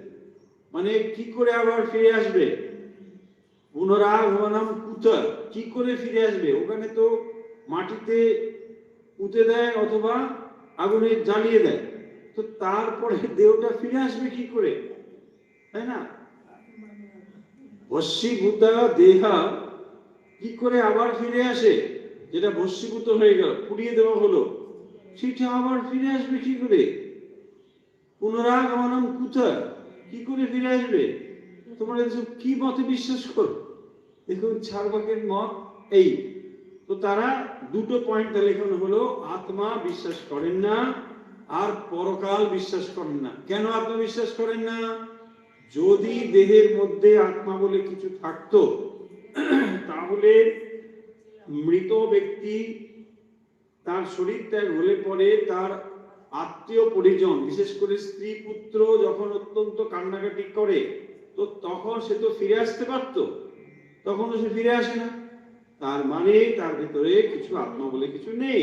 মানে কি করে আবার ফিরে আসবে? পুনরাগমনম কুত, কি করে ফিরে আসবে? ওখানে তো মাটিতে পুঁতে দেয় অথবা আগুনে জ্বালিয়ে দেয়, তো তারপরে দেহটা ফিরে আসবে কি করে, তাই না? ভস্মীভূত দেহ কি করে আবার ফিরে আসে? যেটা ভস্মীভূত হয়ে গেল, পুড়িয়ে দেওয়া হলো, সেটা আবার ফিরে আসবে কি করে? পুনরাগমনম কুত, কি করে ফিরে আসবে? তোমরা কি মতে বিশ্বাস করো? দেখুন চার্বাকের মত এই, তো তারা দুটো পয়েন্ট লেখানো হলো, আত্মা বিশ্বাস করেন না আর পরকাল বিশ্বাস করেন না। কেন আত্মা বিশ্বাস করেন না? যদি দেহের মধ্যে আত্মা বলে কিছু থাকতো তাহলে মৃত ব্যক্তি তার শরীর ত্যাগ হলে পরে তার আত্মীয় পরিজন, বিশেষ করে স্ত্রী পুত্র যখন অত্যন্ত কান্নাকাটি করে, তো তখন সে তো ফিরে আসতে পারত, তখন সে ফিরে আসে না। তার মানে তার ভিতরে কিছু আত্মা বলে কিছু নেই,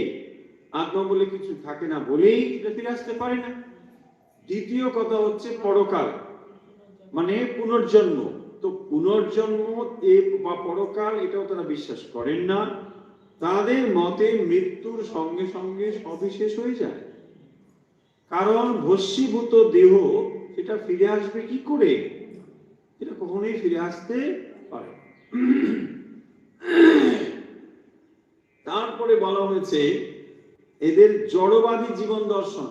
আত্মা বলে কিছু থাকে না বলেই সে ফিরে আসতে পারে না। দ্বিতীয় কথা হচ্ছে পরকাল, মানে পুনর্জন্ম। তো পুনর্জন্ম বা পরকাল এটাও তারা বিশ্বাস করেন না। তাদের মতে মৃত্যুর সঙ্গে সঙ্গে সবই শেষ হয়ে যায়, কারণ ভস্মীভূত দেহ সেটা ফিরে আসবে কি করে? এটা কখনোই ফিরে আসতে পারে। তারপরে বলা হয়েছে এদের জড়বাদী জীবন দর্শন,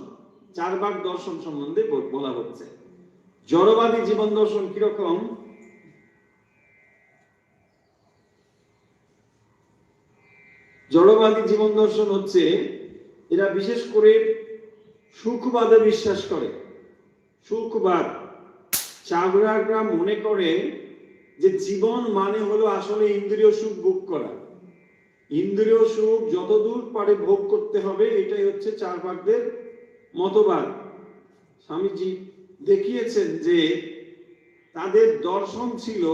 চার্বাক দর্শন সম্বন্ধে বলা হচ্ছে। জড়বাদী জীবন দর্শন কিরকম? জড়বাদী জীবন দর্শন হচ্ছে এরা বিশেষ করে সুখবাদে বিশ্বাস করে। সুখবাদ, চার্বাকরা মনে করে যে জীবন মানে হলো আসলে ইন্দ্রিয় সুখ ভোগ করা, ইন্দ্রিয় সুখ যতদূর পারে ভোগ করতে হবে, এটাই হচ্ছে চার্বাকদের মতবাদ। স্বামীজি দেখিয়েছেন যে তাদের দর্শন ছিল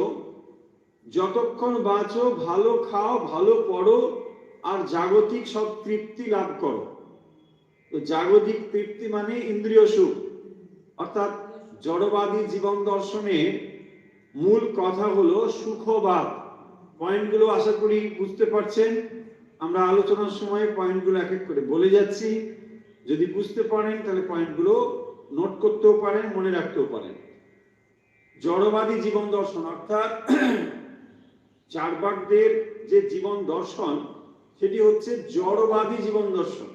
যতক্ষণ বাঁচো ভালো খাও, ভালো পড়ো, আর জাগতিক সব তৃপ্তি লাভ করো। তো জাগতিক তৃপ্তি মানে ইন্দ্রিয় সুখ। অর্থাৎ জড়বাদী জীবন দর্শনে মূল কথা হলো সুখবাদ। পয়েন্টগুলো আশা করি বুঝতে পারছেন। আমরা আলোচনার সময় পয়েন্টগুলো এক এক করে বলে যাচ্ছি, যদি বুঝতে পারেন তাহলে পয়েন্টগুলো নোট করতেও পারেন, মনে রাখতেও পারেন। জড়বাদী জীবন দর্শন অর্থাৎ চার্বাকদের যে জীবন দর্শন সেটি হচ্ছে জড়বাদী জীবন দর্শন।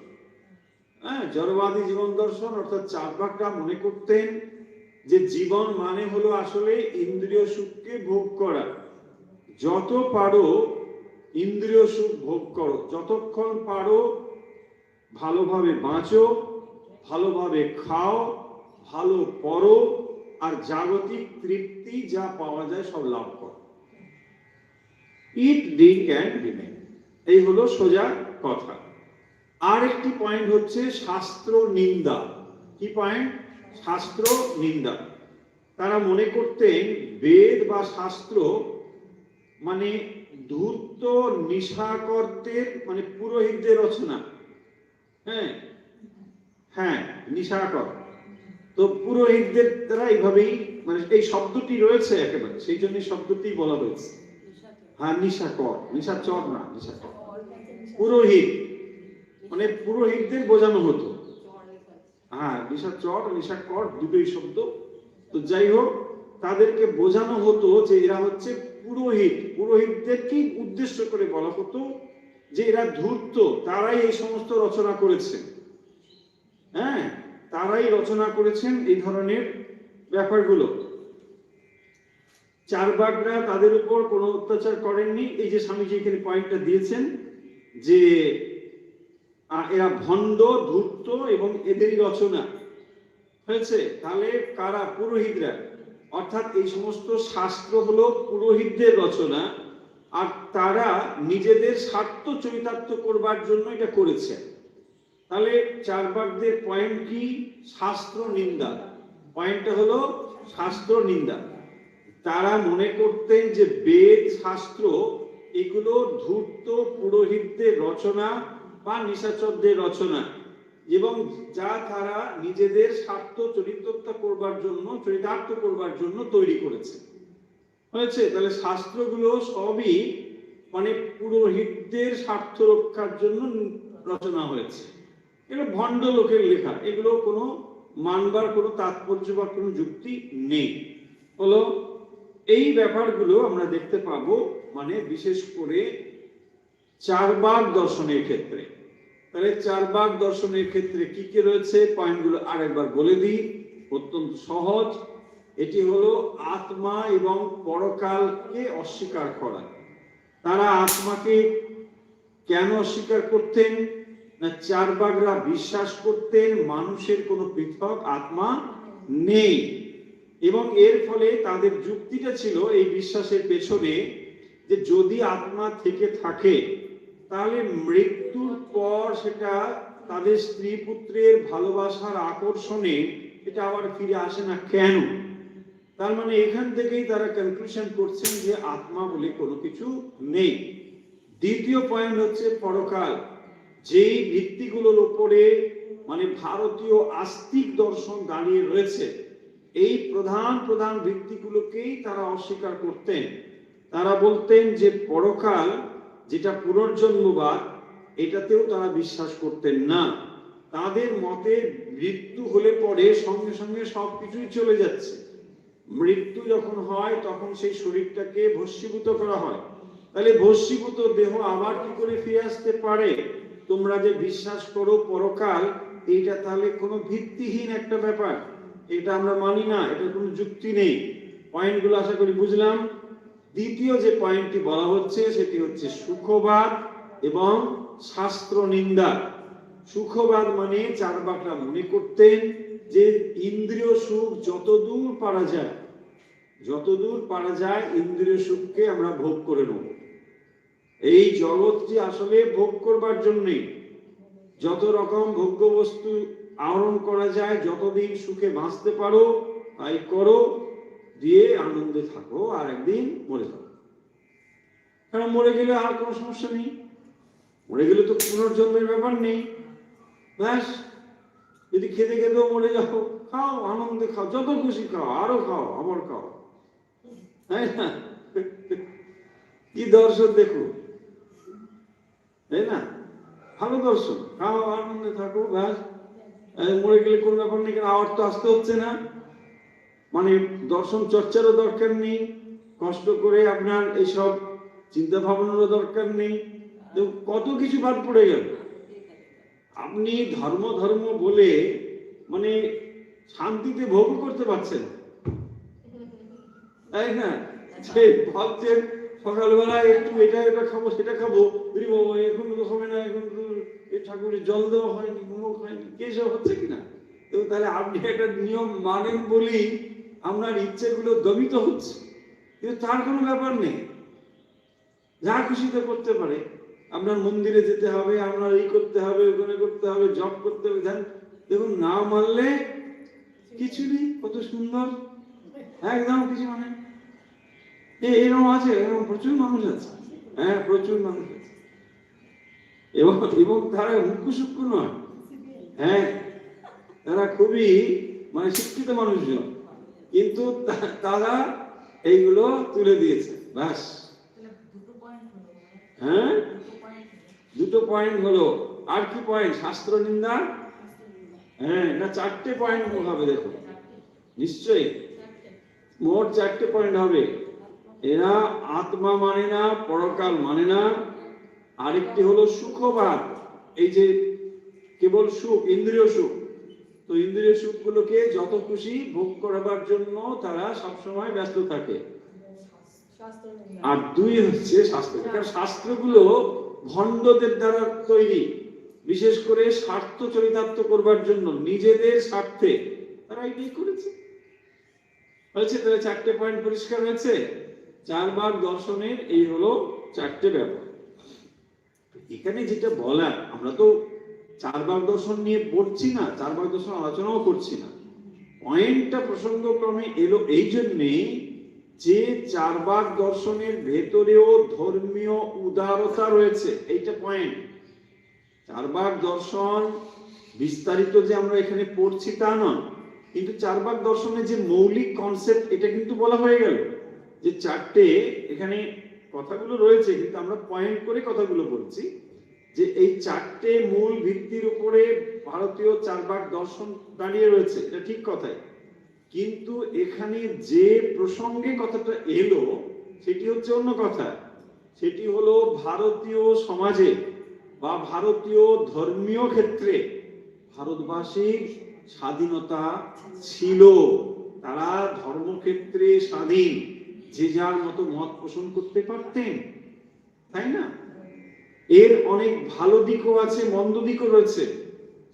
হ্যাঁ, জড়বাদী জীবন দর্শন অর্থাৎ চার্বাকরা মনে করতেন যে জীবন মানে হলো আসলে ইন্দ্রিয় সুখকে ভোগ করা। যত পারো ইন্দ্রিয় সুখ ভোগ করো, যতক্ষণ পারো ভালোভাবে বাঁচো, ভালোভাবে খাও, ভালো পড়ো, আর জাগতিক তৃপ্তি যা পাওয়া যায় সব লাভ করো। ইট, ড্রিঙ্ক অ্যান্ড রিমেইন, এই হলো সোজা কথা। আর একটি পয়েন্ট হচ্ছে শাস্ত্র নিন্দা। কি পয়েন্ট? শাস্ত্র নিন্দা। তারা মনে করতেন বেদ বা শাস্ত্র মানে ধূর্ত নিশাকরদের, মানে পুরোহিতদের রচনা। হ্যাঁ হ্যাঁ, নিশাকর। তো পুরোহিতদের দ্বারা এইভাবেই, মানে এই শব্দটি রয়েছে একেবারে, সেই জন্য শব্দটি বলা হয়েছে। হ্যাঁ, নিশাকর, নিশাচর না, নিশাকর। পুরোহিত মানে পুরোহিতদের বোঝানো হতো। হ্যাঁ, নিশাচর নিশাকর দুটোই শব্দ। তো যাই হোক, তাদেরকে বোঝানো হতো যে এরা হচ্ছে পুরোহিত। পুরোহিতদেরকে উদ্দেশ্য করে বলা হতো যে এরা ধূর্ত, তারাই এই সমস্ত রচনা করেছেন। হ্যাঁ, তারাই রচনা করেছেন এই ধরনের ব্যাপারগুলো। চার্বাকরা তাদের উপর কোনো অত্যাচার করেননি। এই যে স্বামীজি এখানে পয়েন্টটা দিয়েছেন যে এরা ভণ্ড, ধূর্ত এবং এদেরই রচনা হয়েছে। তাহলে কারা? পুরোহিতরা। অর্থাৎ এই সমস্ত শাস্ত্র হলো পুরোহিতদের রচনা, আর তারা নিজেদের স্বার্থ চরিতার্থ করবার জন্য এটা করেছে। তাহলে চার্বাকদের পয়েন্ট কি? শাস্ত্র নিন্দা। পয়েন্টটা হলো শাস্ত্র নিন্দা। তারা মনে করতেন যে বেদ শাস্ত্র এগুলো ধূর্ত পুরোহিতদের রচনা বা নিশাচরদের রচনা, এবং যা তারা নিজেদের স্বার্থ চরিতার্থ করবার জন্য তৈরি করেছে হয়েছে। তাহলে শাস্ত্রগুলো সবই মানে পুরোহিতদের স্বার্থ রক্ষার জন্য রচনা হয়েছে। এগুলো ভণ্ড লোকের লেখা, এগুলো কোনো মানবার কোনো তাৎপর্য বা কোনো যুক্তি নেই। হলো এই ব্যাপারগুলো আমরা দেখতে পাবো, মানে বিশেষ করে চার্বাক দর্শনের ক্ষেত্রে। তাহলে চার্বাক দর্শনের ক্ষেত্রে কি কি রয়েছে পয়েন্টগুলো আরেকবার বলে দিই, অত্যন্ত সহজ। এটি হলো আত্মা এবং পরকালকে অস্বীকার করা। আত্মাকে কেন অস্বীকার করতেন? না, চার্বাকরা বিশ্বাস করতেন মানুষের কোনো পৃথক আত্মা নেই, এবং এর ফলে তাদের যুক্তিটা ছিল এই বিশ্বাসের পেছনে যে যদি আত্মা থেকে থাকে তাহলে মৃত্যুর পর সেটা তাদের স্ত্রী পুত্রের ভালোবাসার আকর্ষণে এটা আবার ফিরে আসে না কেন। তার মানে এখান থেকেই তারা কনক্লুশন করছেন যে আত্মা বলে কোনো কিছু নেই। দ্বিতীয় পয়েন্ট হচ্ছে পরকাল। যেই ভিত্তিগুলোর উপরে মানে ভারতীয় আস্তিক দর্শন দাঁড়িয়ে রয়েছে, এই প্রধান প্রধান ভিত্তিগুলোকেই তারা অস্বীকার করতেন। তারা বলতেন যে পরকাল, যেটা পুনর্জন্মবাদ, এটাতেও তারা বিশ্বাস করতেন না। তাদের মতে মৃত্যু হলে পরে সঙ্গে সঙ্গে সবকিছুই চলে যাচ্ছে। মৃত্যু যখন হয় তখন সেই শরীরটাকে ভস্মীভূত করা হয়। তাহলে ভস্মীভূত দেহ আবার কি করে ফিরে আসতে পারে? তোমরা যে বিশ্বাস করো পরকাল, এইটা তাহলে কোনো ভিত্তিহীন একটা ব্যাপার, এটা আমরা মানি না, এটা কোনো যুক্তি নেই। পয়েন্টগুলো আশা করি বুঝলাম। দ্বিতীয় যে পয়েন্টটি বলা হচ্ছে সেটি হচ্ছে সুখবাদ এবং শাস্ত্র নিন্দা। সুখবাদ মানে চার্বাকরা মনে করতেন যে ইন্দ্রিয় সুখ যতদূর পারা যায় ইন্দ্রিয় সুখকে আমরা ভোগ করে নেব। এই জগৎটি আসলে ভোগ করবার জন্যই, যত রকম ভোগ্য বস্তু আহরণ করা যায়, যতদিন সুখে বাঁচতে পারো তাই করো, দিয়ে আনন্দে থাকো, আর একদিন মরে যাও। কারণ মরে গেলে আর কোনো সমস্যা নেই, মরে গেলে তো পুনর্জন্মের ব্যাপার নেই। ব্যাস, যদি খেতে খেতেও মরে যাও, খাও, আনন্দে খাও, যত খুশি খাও, আরো খাও, আবার খাও, তাই না? কি দর্শন দেখো, তাই না? ভালো দর্শন, খাও, আনন্দে থাকো, ব্যাস। মরে গেলে কোনো ব্যাপার নেই, কেন আবার তো আসতে হচ্ছে না। মানে দর্শন চর্চারও দরকার নেই, কষ্ট করে আপনার এইসব চিন্তা ভাবনারও দরকার নেই, কত কিছু বাদ পড়ে গেল। আপনি ধর্ম ধর্ম বলে মানে শান্তিতে ভোগ করতে পারছেন, তাই না? ভাবছেন সকালবেলা একটু এটা এটা খাবো, সেটা খাবো, এখন তো হবে না, এখন তো ঠাকুরের জল দেওয়া হয়নি, মুখ হয়নি, এসব হচ্ছে কিনা? তো তাহলে আপনি একটা নিয়ম মানেন বলি আপনার ইচ্ছেগুলো দমিত হচ্ছে, কিন্তু তার কোনো ব্যাপার নেই, যা খুশিতে করতে পারে। আপনার মন্দিরে যেতে হবে, আপনার এই করতে হবে, ওখানে করতে হবে, জব করতে হবে, দেখুন না মানলে কিছু নেই। কত সুন্দর, একদম কিছু মানে এরকম আছে, এরকম প্রচুর মানুষ আছে, হ্যাঁ প্রচুর মানুষ আছে, এবং তারা মুখ্য নয়, হ্যাঁ তারা খুবই মানে শিক্ষিত মানুষজন, কিন্তু তারা এইগুলো তুলে দিয়েছে। ব্যাস, হ্যাঁ দুটো পয়েন্ট হলো। আর কি পয়েন্ট? শাস্ত্র নিন্দা। হ্যাঁ, না চারটে পয়েন্ট হবে, দেখো নিশ্চয়ই মোট চারটে পয়েন্ট হবে। এরা আত্মা মানে না, পরকাল মানে না। আরেকটি হলো সুখবাদ, এই যে কেবল সুখ, ইন্দ্রিয় সুখ, তো ইন্দ্রিয় সুখগুলোকে যত খুশি ভোগ করাবার জন্য তারা সবসময় ব্যস্ত থাকে। আর দুই হচ্ছে শাস্ত্র। শাস্ত্রগুলো ভণ্ডদের দ্বারা তৈরি, বিশেষ করে স্বার্থ চরিতার্থ করবার জন্য, নিজেদের স্বার্থে তারা এটাই করেছে। তাহলে চারটে পয়েন্ট পরিষ্কার হয়েছে। চারবার দর্শনের এই হলো চারটে ব্যাপার। এখানে যেটা বলার, আমরা তো চারবার দর্শন নিয়ে পড়ছি না, চারবার দর্শন আলোচনাও করছি না। পয়েন্টটা প্রসঙ্গক্রমে এলো এই জন্যে যে চারবার দর্শনের ভেতরেও ধর্মীয় উদারতা রয়েছে, এইটা পয়েন্ট। চারবার দর্শন বিস্তারিত যে আমরা এখানে পড়ছি তা নয়, কিন্তু চারবার দর্শনের যে মৌলিক কনসেপ্ট, এটা কিন্তু বলা হয়ে গেল যে চারটে এখানে কথাগুলো রয়েছে, কিন্তু আমরা পয়েন্ট করে কথাগুলো বলছি যে এই চারটে মূল ভিত্তির উপরে ভারতীয় চারবার দর্শন দাঁড়িয়ে রয়েছে, এটা ঠিক কথাই। কিন্তু এখানে যে প্রসঙ্গে কথাটা এলো সেটি হচ্ছে অন্য কথা। সেটি হলো ভারতীয় সমাজে বা ভারতীয় ধর্মীয় ক্ষেত্রে ভারতবাসীর স্বাধীনতা ছিল, তারা ধর্মক্ষেত্রে স্বাধীন, যে যার মতো মত পোষণ করতে পারতেন। তাই না? এর অনেক ভালো দিকও আছে, মন্দ দিকও রয়েছে,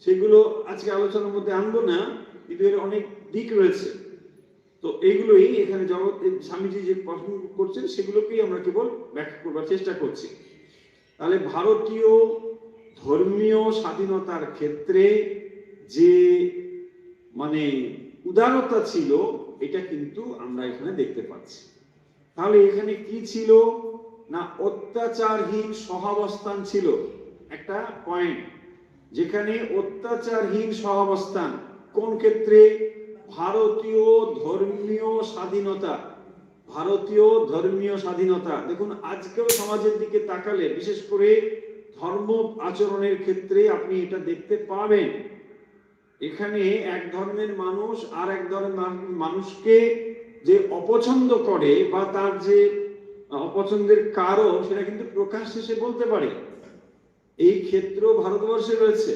সেগুলো আজকে আলোচনার মধ্যে আনবো না, কিন্তু এর অনেক দিক রয়েছে। তো এইগুলোই এখানে স্বামীজি যে প্রশ্ন করছেন সেগুলোকেই আমরা কেবল ব্যাখ্যা করবার চেষ্টা করছি। তাহলে ভারতীয় ধর্মীয় স্বাধীনতার ক্ষেত্রে যে মানে উদারতা ছিল, এটা কিন্তু আমরা এখানে দেখতে পাচ্ছি। তাহলে এখানে কি ছিল না, অত্যাচারহীন সহাবস্থান ছিল একটা পয়েন্ট, যেখানে অত্যাচারহীন সহাবস্থান কোন ক্ষেত্রে? ভারতীয় ধর্মীয় স্বাধীনতা। ভারতীয় ধর্মীয় স্বাধীনতা দেখুন, আজকেও সমাজের দিকে তাকালে বিশেষ করে ধর্ম আচরণের ক্ষেত্রে আপনি এটা দেখতে পাবেন। এখানে এক ধর্মের মানুষ আর এক ধর্মের মানুষকে যে অপছন্দ করে বা তার যে অপছন্দের কারণ, সেটা কিন্তু প্রকাশ্যে সে বলতে পারে। এই ক্ষেত্র ভারতবর্ষে রয়েছে,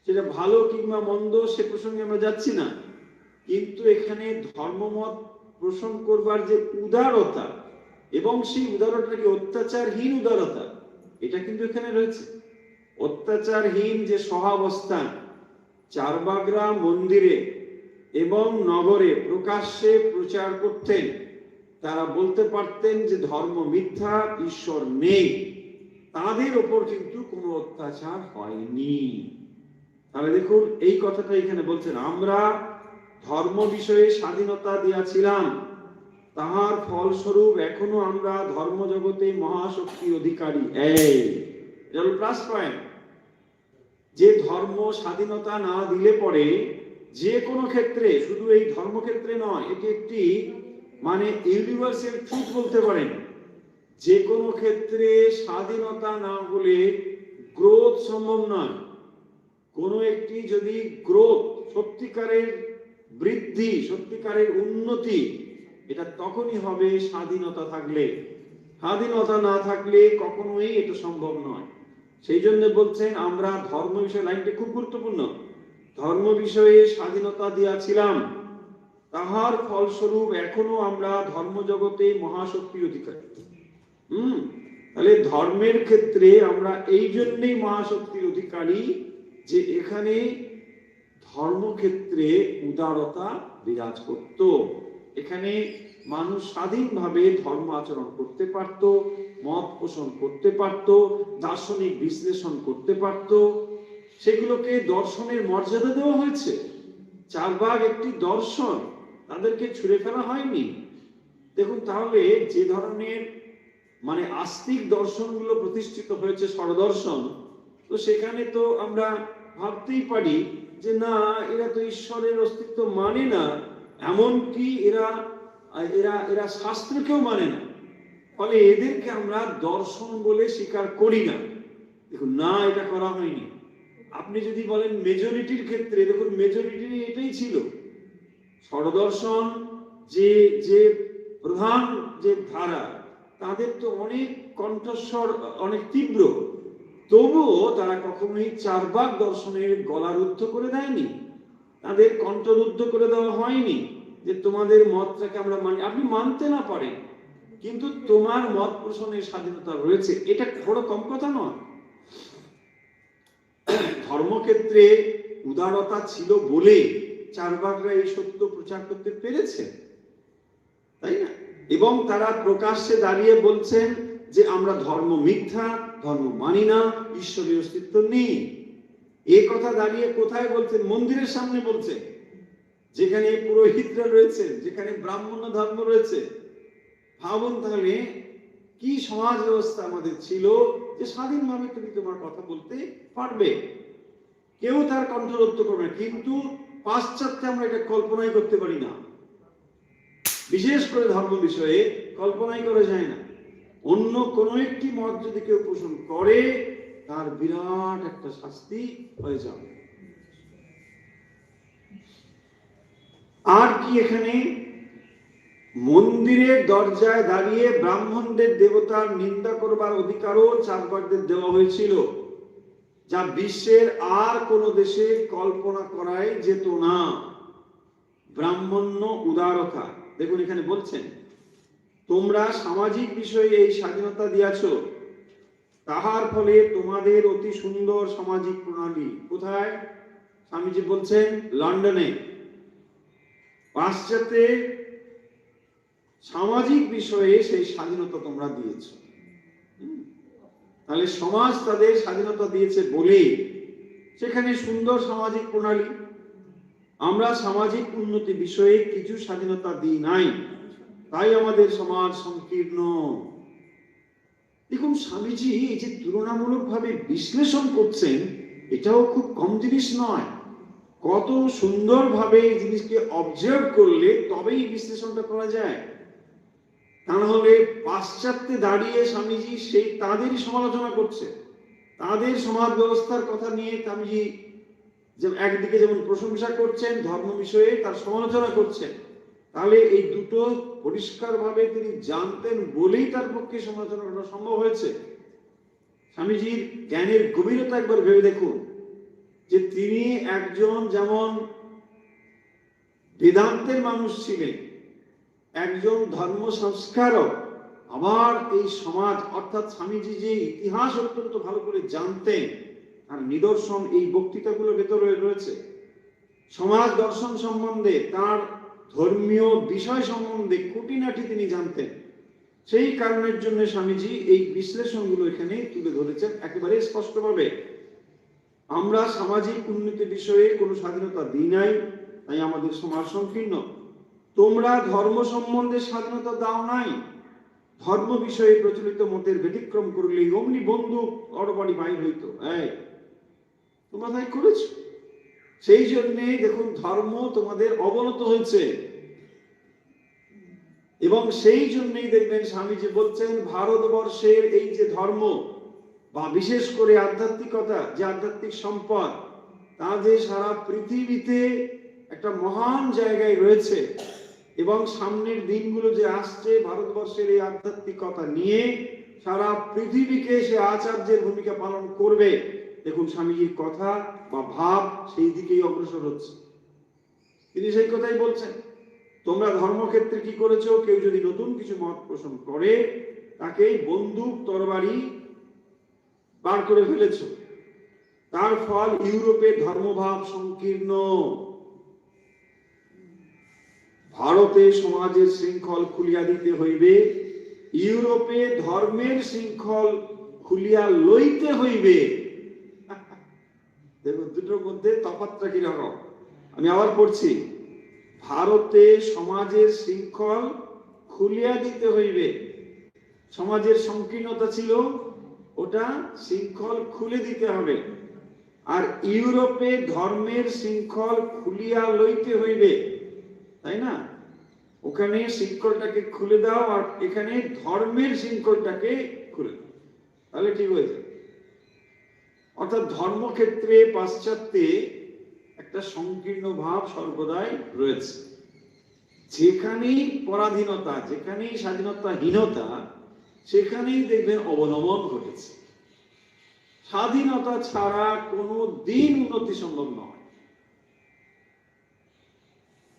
সেটা ভালো কিংবা মন্দ সে প্রসঙ্গে আমরা যাচ্ছি না, কিন্তু এখানে ধর্মমত পোষণ করবার যে উদারতা, এবং সেই উদারতাকে অত্যাচারহীন উদারতা, এটা কিন্তু এখানে রয়েছে। অত্যাচারহীন যে সহাবস্থান, চারবাগরা মন্দিরে এবং নগরে প্রকাশ্যে প্রচার করতেন, তারা বলতে পারতেন যে ধর্ম মিথ্যা, ঈশ্বর নেই, তাদের ওপর কিন্তু কোনো অত্যাচার হয়নি। তাহলে দেখুন এই কথাটা এখানে বলছেন, আমরা ধর্ম বিষয়ে স্বাধীনতা দিয়াছিলাম, তাহার ফলস্বরূপ এখনো আমরা ধর্মজগতে মহাশক্তি অধিকারী। এই প্লাস পয়েন্ট, যে ধর্ম স্বাধীনতা না দিলে পরে যে কোনো ক্ষেত্রে, শুধু এই ধর্মক্ষেত্রে নয়, এটি একটি মানে ইউনিভার্সাল ট্রুথ বলতে পারেন, যে কোনো ক্ষেত্রে স্বাধীনতা না হলে গ্রোথ সম্ভব নয়। কোনো একটি যদি গ্রোথ, সত্যিকারের বৃদ্ধি, সত্যিকারের উন্নতি, এটা তখনই হবে স্বাধীনতা থাকলে। স্বাধীনতা না থাকলে কখনোই এটা সম্ভব নয়। সেই জন্য বলছেন আমরা ধর্ম বিষয়ে, লাইনটি খুব গুরুত্বপূর্ণ, ধর্ম বিষয়ে স্বাধীনতা দিয়াছিলাম, তাহার ফলস্বরূপ এখনো আমরা ধর্মজগতে মহাশক্তির অধিকারী। তাহলে ধর্মের ক্ষেত্রে আমরা এই জন্যই মহাশক্তির অধিকারী যে এখানে ধর্মক্ষেত্রে উদারতা বিরাজ করত। এখানে মানুষ স্বাধীনভাবে ধর্ম আচরণ করতে পারত, মত পোষণ করতে পারত, দার্শনিক বিশ্লেষণ করতে পারত। সেগুলোকে দর্শনের মর্যাদা দেওয়া হয়েছে। চারবাগ একটি দর্শন, তাদেরকে ছুঁড়ে ফেলা হয়নি। দেখুন তাহলে যে ধরনের মানে আস্তিক দর্শনগুলো প্রতিষ্ঠিত হয়েছে, স্বরদর্শন, তো সেখানে তো আমরা ভাবতেই পারি যে না, এরা তো ঈশ্বরের অস্তিত্ব মানে না, এমনকি এরা এরা এরা শাস্ত্রকেও মানে না, ফলে এদেরকে আমরা দর্শন বলে স্বীকার করি না। দেখুন না, এটা করা হয়নি। আপনি যদি বলেন মেজরিটির ক্ষেত্রে, দেখুন মেজরিটি এটাই ছিল। স্বরদর্শন যে যে প্রধান যে ধারা, তাদের তো অনেক কণ্ঠস্বর অনেক তীব্র, তবুও তারা কখনোই চারবাগ দর্শনের গলারুদ্ধ করে দেয়নি, তাদের কণ্ঠরুদ্ধ করে দেওয়া হয়নি যে তোমাদের মতটাকে আমরা মানি। আপনি মানতে না পারেন, কিন্তু তোমার মত পোষণের স্বাধীনতা রয়েছে, এটা বড় কম কথা নয়। ধর্মক্ষেত্রে উদারতা ছিল বলে চারবাগরা এই সত্য প্রচার করতে পেরেছে, তাই না? এবং তারা প্রকাশ্যে দাঁড়িয়ে বলছেন যে আমরা ধর্ম মিথ্যা, ধর্ম মানি না, ঈশ্বরের অস্তিত্ব নেই। এই কথা দাঁড়িয়ে কোথায় বলছেন? মন্দিরের সামনে বলছে, যেখানে পুরোহিতরা রয়েছে, যেখানে ব্রাহ্মণ ধর্ম রয়েছে। ভাবুন তাহলে কি সমাজ ব্যবস্থা আমাদের ছিল, যে স্বাধীনভাবে তুমি তোমার কথা বলতে পারবে, কেউ তার কণ্ঠরোধ করবে না। কিন্তু পাশ্চাত্যে আমরা এটা কল্পনাই করতে পারি না, বিশেষ করে ধর্ম বিষয়ে কল্পনাই করা যায় না। অন্য কোনো একটি মত যদি কেউ পোষণ করে, তার বিরাট একটা শাস্তি হয়ে যাবে। আর কি, এখানে মন্দিরের দরজায় দাঁড়িয়ে ব্রাহ্মণদের দেবতার নিন্দা করবার অধিকারও চারবাগদের দেওয়া হয়েছিল, যা বিশ্বের আর কোন দেশে কল্পনা করাই যেত না। ব্রাহ্মণ্য উদারতা, দেখুন এখানে বলছেন তোমরা সামাজিক বিষয়ে এই স্বাধীনতা দিয়াছ, তাহার ফলে তোমাদের অতি সুন্দর সামাজিক প্রণালী কোথায়? স্বামীজি বলছেন লন্ডনে। পাশ্চাত্যে সামাজিক বিষয়ে সেই স্বাধীনতা তোমরা দিয়েছ। তাহলে সমাজ তাদের স্বাধীনতা দিয়েছে বলে সেখানে সুন্দর সামাজিক প্রণালী। আমরা সামাজিক উন্নতি বিষয়ে কিছু স্বাধীনতা দিই নাই, তাই আমাদের সমাজ সংকীর্ণ। দেখুন স্বামীজি এই যে তুলনামূলকভাবে বিশ্লেষণ করছেন, এটাও খুব কম জিনিস নয়। কত সুন্দরভাবে এই জিনিসকে অবজার্ভ করলে তবেই বিশ্লেষণটা করা যায়। তা না হলে পাশ্চাত্যে দাঁড়িয়ে স্বামীজি সেই তাদেরই সমালোচনা করছে, তাদের সমাজ ব্যবস্থার কথা নিয়ে স্বামীজি যে একদিকে যেমন প্রশংসা করছেন, ধর্ম বিষয়ে তার সমালোচনা করছেন। তাহলে এই দুটো পরিষ্কারভাবে তিনি জানতেন বলেই তার পক্ষে সমালোচনা করা সম্ভব হয়েছে। স্বামীজির জ্ঞানের গভীরতা একবার ভেবে দেখুন, যে তিনি একজন যেমন বেদান্তের মানুষ ছিলেন, একজন ধর্ম সংস্কারক, আবার এই সমাজ অর্থাৎ স্বামীজি যে ইতিহাস অত্যন্ত ভালো করে জানতেন, আর নিদর্শন এই বক্তৃতাগুলোর ভেতরে রয়েছে। সমাজ দর্শন সম্বন্ধে, তার ধর্মীয় বিষয় সম্বন্ধে খুঁটিনাটি তিনি জানতেন। সেই কারণের জন্য স্বামীজি এই বিশ্লেষণগুলো এখানে তুলে ধরেছেন একেবারে স্পষ্টভাবে। আমরা সামাজিক উন্নতি বিষয়ে কোনো স্বাধীনতা দিই নাই, তাই আমাদের সমাজ সংকীর্ণ। তোমরা ধর্ম সম্বন্ধে স্বাধীনতা দাও নাই, ধর্ম বিষয়ে প্রচলিত মতের ব্যতিক্রম করলে অমনি বন্দুক অড়বাড়ি বাইর হইতো। তোমরা তাই করেছ, সেই জন্যে দেখুন ধর্ম তোমাদের অবনত হয়েছে। এবং সেই জন্যই দেখবেন স্বামীজি বলছেন ভারতবর্ষের এই যে ধর্ম বা বিশেষ করে আধ্যাত্মিকতা, যে আধ্যাত্মিক সম্পদ, তা যে সারা পৃথিবীতে একটা মহান জায়গায় রয়েছে। এবং সামনের দিনগুলো যে আসছে, ভারতবর্ষের এই আধ্যাত্মিকতা নিয়ে সারা পৃথিবীকে সে আচার্যের ভূমিকা পালন করবে। দেখুন স্বামীজির কথা বা ভাব সেই দিকেই অগ্রসর হচ্ছে। তিনি সেই কথাই বলছেন, তোমরা ধর্মক্ষেত্রে কি করেছো? কেউ যদি নতুন কিছু মত পোষণ করে, তাকে বন্দুক তরবারি বার করে ফেলেছ। তার ফল ইউরোপে ধর্মভাব সংকীর্ণ, ভারতে সমাজের শৃঙ্খল খুলিয়া দিতে হইবে, ইউরোপে ধর্মের শৃঙ্খল খুলিয়া লইতে হইবে। দেখুন দুটোর মধ্যে তফাৎটা কিরকম। আমি আবার পড়ছি, ভারতে সমাজের শৃঙ্খল খুলিয়া দিতে হইবে। সমাজের সংকীর্ণতা ছিল, ওটা শৃঙ্খল খুলে দিতে হবে। আর ইউরোপে ধর্মের শৃঙ্খল খুলিয়া লইতে হইবে, তাই না? ওখানে শৃঙ্খলটাকে খুলে দাও, আর এখানে ধর্মের শৃঙ্খলটাকে খুলে দাও, তাহলে ঠিক হয়েছে। অর্থাৎ ধর্মক্ষেত্রে পাশ্চাত্যে একটা সংকীর্ণ ভাব সর্বদাই রয়েছে। যেখানেই পরাধীনতা, যেখানেই স্বাধীনতাহীনতা, সেখানেই দেখবেন অবনমন ঘটেছে। স্বাধীনতা ছাড়া কোনো দিন উন্নতি সম্ভব নয়,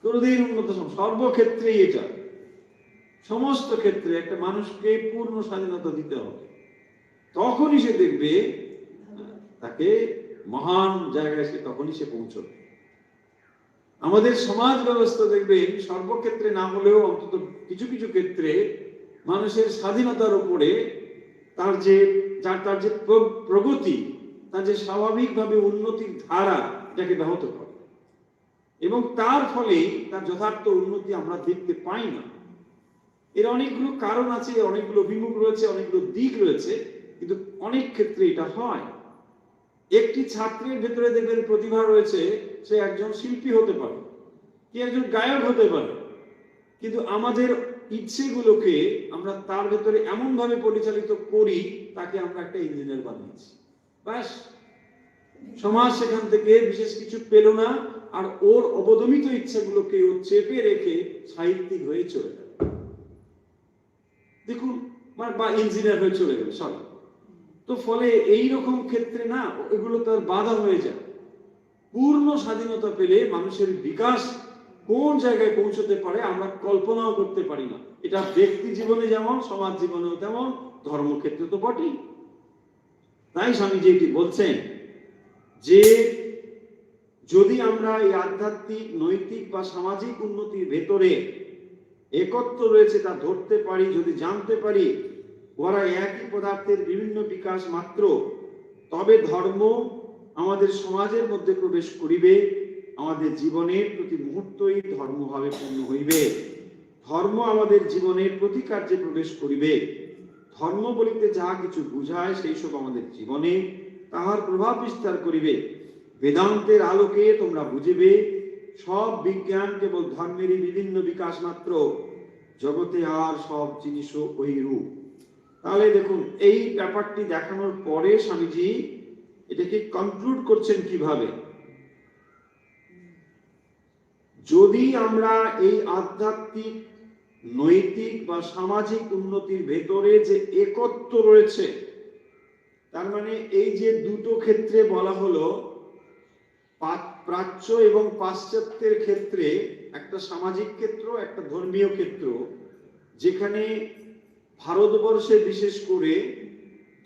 কোনদিন উন্নতি সম্ভব। সর্বক্ষেত্রেই এটা, সমস্ত ক্ষেত্রে একটা মানুষকে পূর্ণ স্বাধীনতা দিতে হবে, তখনই সে দেখবে তাকে মহান জায়গায় সে তখনই সে পৌঁছবে। আমাদের সমাজ ব্যবস্থা দেখবেন সর্বক্ষেত্রে না হলেও অন্তত কিছু কিছু ক্ষেত্রে মানুষের স্বাধীনতার উপরে তার যে প্রগতি, তার যে স্বাভাবিকভাবে উন্নতির ধারা, এটাকে ব্যাহত করে। এবং তার ফলে তার যথার্থ উন্নতি আমরা দেখতে পাই না। এর অনেকগুলো কারণ আছে, অনেকগুলো অভিমুখ রয়েছে, অনেকগুলো দিক রয়েছে, কিন্তু অনেক ক্ষেত্রে এটা হয়। একটি ছাত্রের ভেতরে দেখবেন প্রতিভা রয়েছে, সে একজন শিল্পী হতে পারে, কি একজন গায়ক হতে পারে, কিন্তু আমাদের ইচ্ছেগুলোকে আমরা তার ভেতরে এমন ভাবে পরিচালিত করি, তাকে আমরা একটা ইঞ্জিনিয়ার বানিয়েছি, ব্যাস। সমাজ সেখান থেকে বিশেষ কিছু পেল না, আর ওর অবদমিত ইচ্ছাগুলোকে ও চেপে রেখে সাহিত্যিক হয়ে চলে গেল, দেখুন, বা ইঞ্জিনিয়ার হয়ে চলে গেল, সরি। তো ফলে এইরকম ক্ষেত্রে না, এগুলো তার বাধা হয়ে যায়। পূর্ণ স্বাধীনতা পেলে মানুষের বিকাশ কোন জায়গায় পৌঁছতে পারে আমরা কল্পনাও করতে পারি না। এটা ব্যক্তি জীবনে যেমন, সমাজ জীবনেও তেমন, ধর্মক্ষেত্রে তো বটেই। তাই স্বামীজি এটি বলছেন যে যদি আমরা এই আধ্যাত্মিক, নৈতিক বা সামাজিক উন্নতির ভেতরে একত্র রয়েছে তা ধরতে পারি, যদি জানতে পারি ওরা একই পদার্থের বিভিন্ন বিকাশ মাত্র, তবে ধর্ম আমাদের সমাজের মধ্যে প্রবেশ করিবে, আমাদের জীবনের প্রতি মুহূর্তই ধর্মভাবে পূর্ণ হইবে। ধর্ম আমাদের জীবনের প্রতি কার্যে প্রবেশ করিবে। ধর্ম বলিতে যাহা কিছু বুঝায় সেই সব আমাদের জীবনে তাহার প্রভাব বিস্তার করিবে। বেদান্তের আলোকে তোমরা বুঝিবে সব বিজ্ঞান কেবল ধর্মেরই বিভিন্ন বিকাশ মাত্র, জগতে আর সব জিনিসও ওই রূপ। তাহলে দেখুন, এই ব্যাপারটি দেখানোর পরে স্বামীজি এটাকে কনক্লুড করছেন কিভাবে। যদি আমরা এই আধ্যাত্মিক, নৈতিক বা সামাজিক উন্নতির ভেতরে যে একত্ব রয়েছে, তার মানে এই যে দুটো ক্ষেত্রে বলা হলো, প্রাচ্য এবং পাশ্চাত্যের ক্ষেত্রে, একটা সামাজিক ক্ষেত্র, একটা ধর্মীয় ক্ষেত্র, যেখানে ভারতবর্ষে বিশেষ করে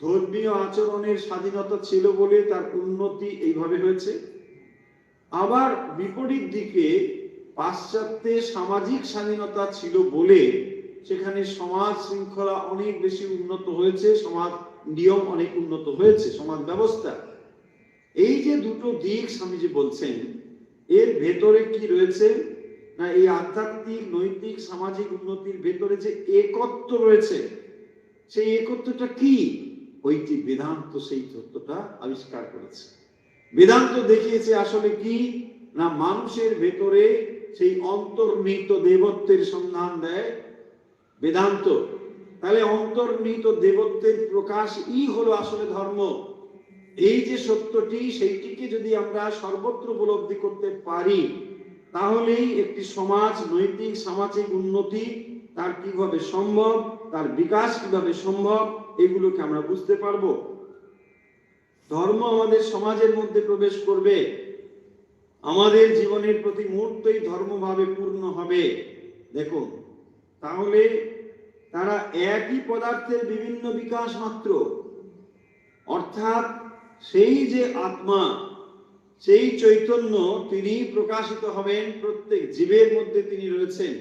ধর্মীয় আচরণের স্বাধীনতা ছিল বলে তার উন্নতি এইভাবে হয়েছে। আবার বিপরীত দিকে পাশ্চাত্যে সামাজিক স্বাধীনতা ছিল বলে সেখানে সমাজ শৃঙ্খলা অনেক বেশি উন্নত হয়েছে, সমাজ নিয়ম অনেক উন্নত হয়েছে, সমাজ ব্যবস্থা। এই যে দুটো দিক স্বামীজি বলছেন, এর ভেতরে কি রয়েছে না, এই আধ্যাত্মিক, নৈতিক, সামাজিক উন্নতির ভেতরে যে একত্ব রয়েছে, সেই একত্বটা কি, ওইটি বেদান্ত সেই তত্ত্বটা আবিষ্কার করেছে। বেদান্ত দেখিয়েছে আসলে কি না, মানুষের ভেতরে সেই অন্তর্নিহিত দেবত্বের সন্ধান দেয় বেদান্ত। তাহলে অন্তর্নিহিত দেবত্বের প্রকাশই হলো আসলে ধর্ম। এই যে সত্যটি, সেইটিকে যদি আমরা সর্বত্র উপলব্ধি করতে পারি, তাহলেই একটি সমাজ, নৈতিক সামাজিক উন্নতি তার কিভাবে সম্ভব, তার বিকাশ কিভাবে সম্ভব, এগুলোকে আমরা বুঝতে পারবো। ধর্ম আমাদের সমাজের মধ্যে প্রবেশ করবে, আমাদের জীবনের প্রতি মুহূর্তই ধর্মভাবে পূর্ণ হবে। দেখুন, তাহলে তারা একই পদার্থের বিভিন্ন বিকাশ মাত্র, অর্থাৎ সেই যে আত্মা, সেই চৈতন্য, তিনি প্রকাশিত হবেন, প্রত্যেক জীবের মধ্যে তিনি রয়েছেন।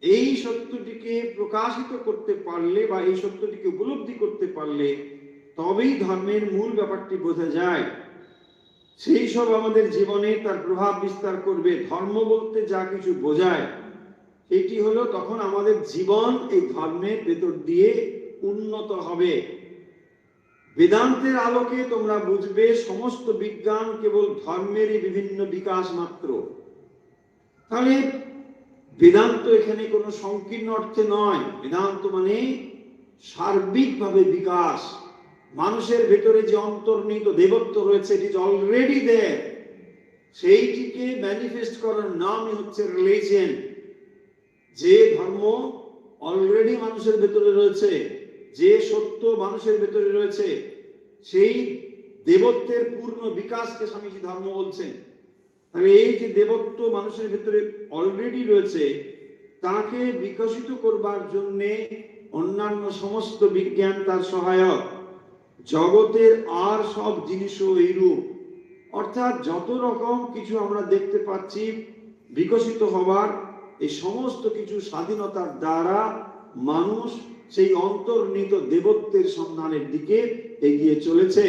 এই সত্যটিকে প্রকাশিত করতে পারলে বা এই সত্যটিকে উপলব্ধি করতে পারলে তবেই ধর্মের মূল ব্যাপারটি বোঝা যায়। সেই সব আমাদের জীবনে তার প্রভাব বিস্তার করবে। ধর্ম বলতে যা কিছু বোঝায় এটি হলো তখন আমাদের জীবন এই ধর্মের ভেতর দিয়ে উন্নত হবে। বেদান্তের আলোকে তোমরা বুঝবে সমস্ত বিজ্ঞান কেবল ধর্মেরই বিভিন্ন বিকাশ মাত্র। তাহলে বেদান্ত এখানে কোনো সংকীর্ণ অর্থে নয়। বেদান্ত মানে সার্বিকভাবে বিকাশ। মানুষের ভেতরে যে অন্তর্নিহিত দেবত্ব রয়েছে, ইট ইজ অলরেডি দেয়ার, সেইটিকে ম্যানিফেস্ট করার নামই হচ্ছে রিলিজিয়ন। যে ধর্ম অলরেডি মানুষের ভেতরে রয়েছে, যে সত্য মানুষের ভেতরে রয়েছে, সেই দেবত্বের পূর্ণ বিকাশকে স্বামীজি ধর্ম বলছেন। তাহলে এই যে দেবত্ব মানুষের ভেতরে অলরেডি রয়েছে, তাকে বিকশিত করবার জন্য অন্যান্য সমস্ত বিজ্ঞান তার সহায়ক। জগতের আর সব জিনিসও এইরূপ, অর্থাৎ যত রকম কিছু আমরা দেখতে পাচ্ছি বিকশিত হবার, এই সমস্ত কিছু স্বাধীনতার দ্বারা মানুষ সেই অন্তর্নিহিত দেবত্বের সন্ধানের দিকে এগিয়ে চলেছে।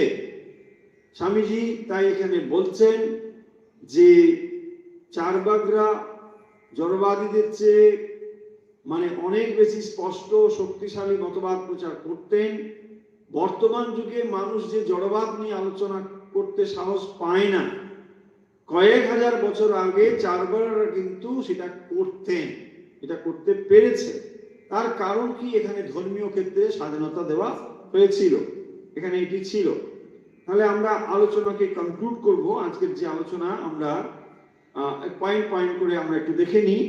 স্বামীজি তাই এখানে বলছেন যে চার্বাকরা জড়বাদীদের চেয়ে মানে অনেক বেশি স্পষ্ট, শক্তিশালী মতবাদ প্রচার করতেন। বর্তমান যুগে মানুষ যে জড়বাদ নিয়ে আলোচনা করতে সাহস পায় না, কয়েক হাজার বছর আগে চার্বাকরা কিন্তু সেটা করতেন, এটা করতে পেরেছে। তার কারণ কি, এখানে ধর্মীয় ক্ষেত্রে স্বাধীনতা দেওয়া হয়েছিল, এখানে এটি ছিল। তাহলে আমরা আলোচনাকে কনক্লুড করব। আজকের যে আলোচনা আমরা পয়েন্ট পয়েন্ট করে আমরা একটু দেখে নিই।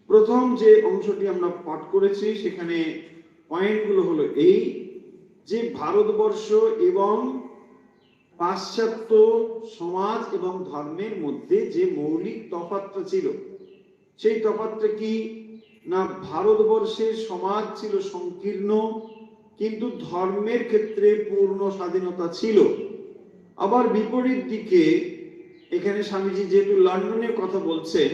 প্রথম যে অংশটি আমরা পাঠ করেছি সেখানে পয়েন্টগুলো হলো এই যে ভারতবর্ষ এবং পাশ্চাত্য সমাজ এবং ধর্মের মধ্যে যে মৌলিক তফাৎটা ছিল, সেই তফাৎটা কি না, ভারতবর্ষের সমাজ ছিল সংকীর্ণ, কিন্তু ধর্মের ক্ষেত্রে পূর্ণ স্বাধীনতা ছিল। আবার বিপরীত দিকে এখানে স্বামীজি যেহেতু লন্ডনের কথা বলছেন,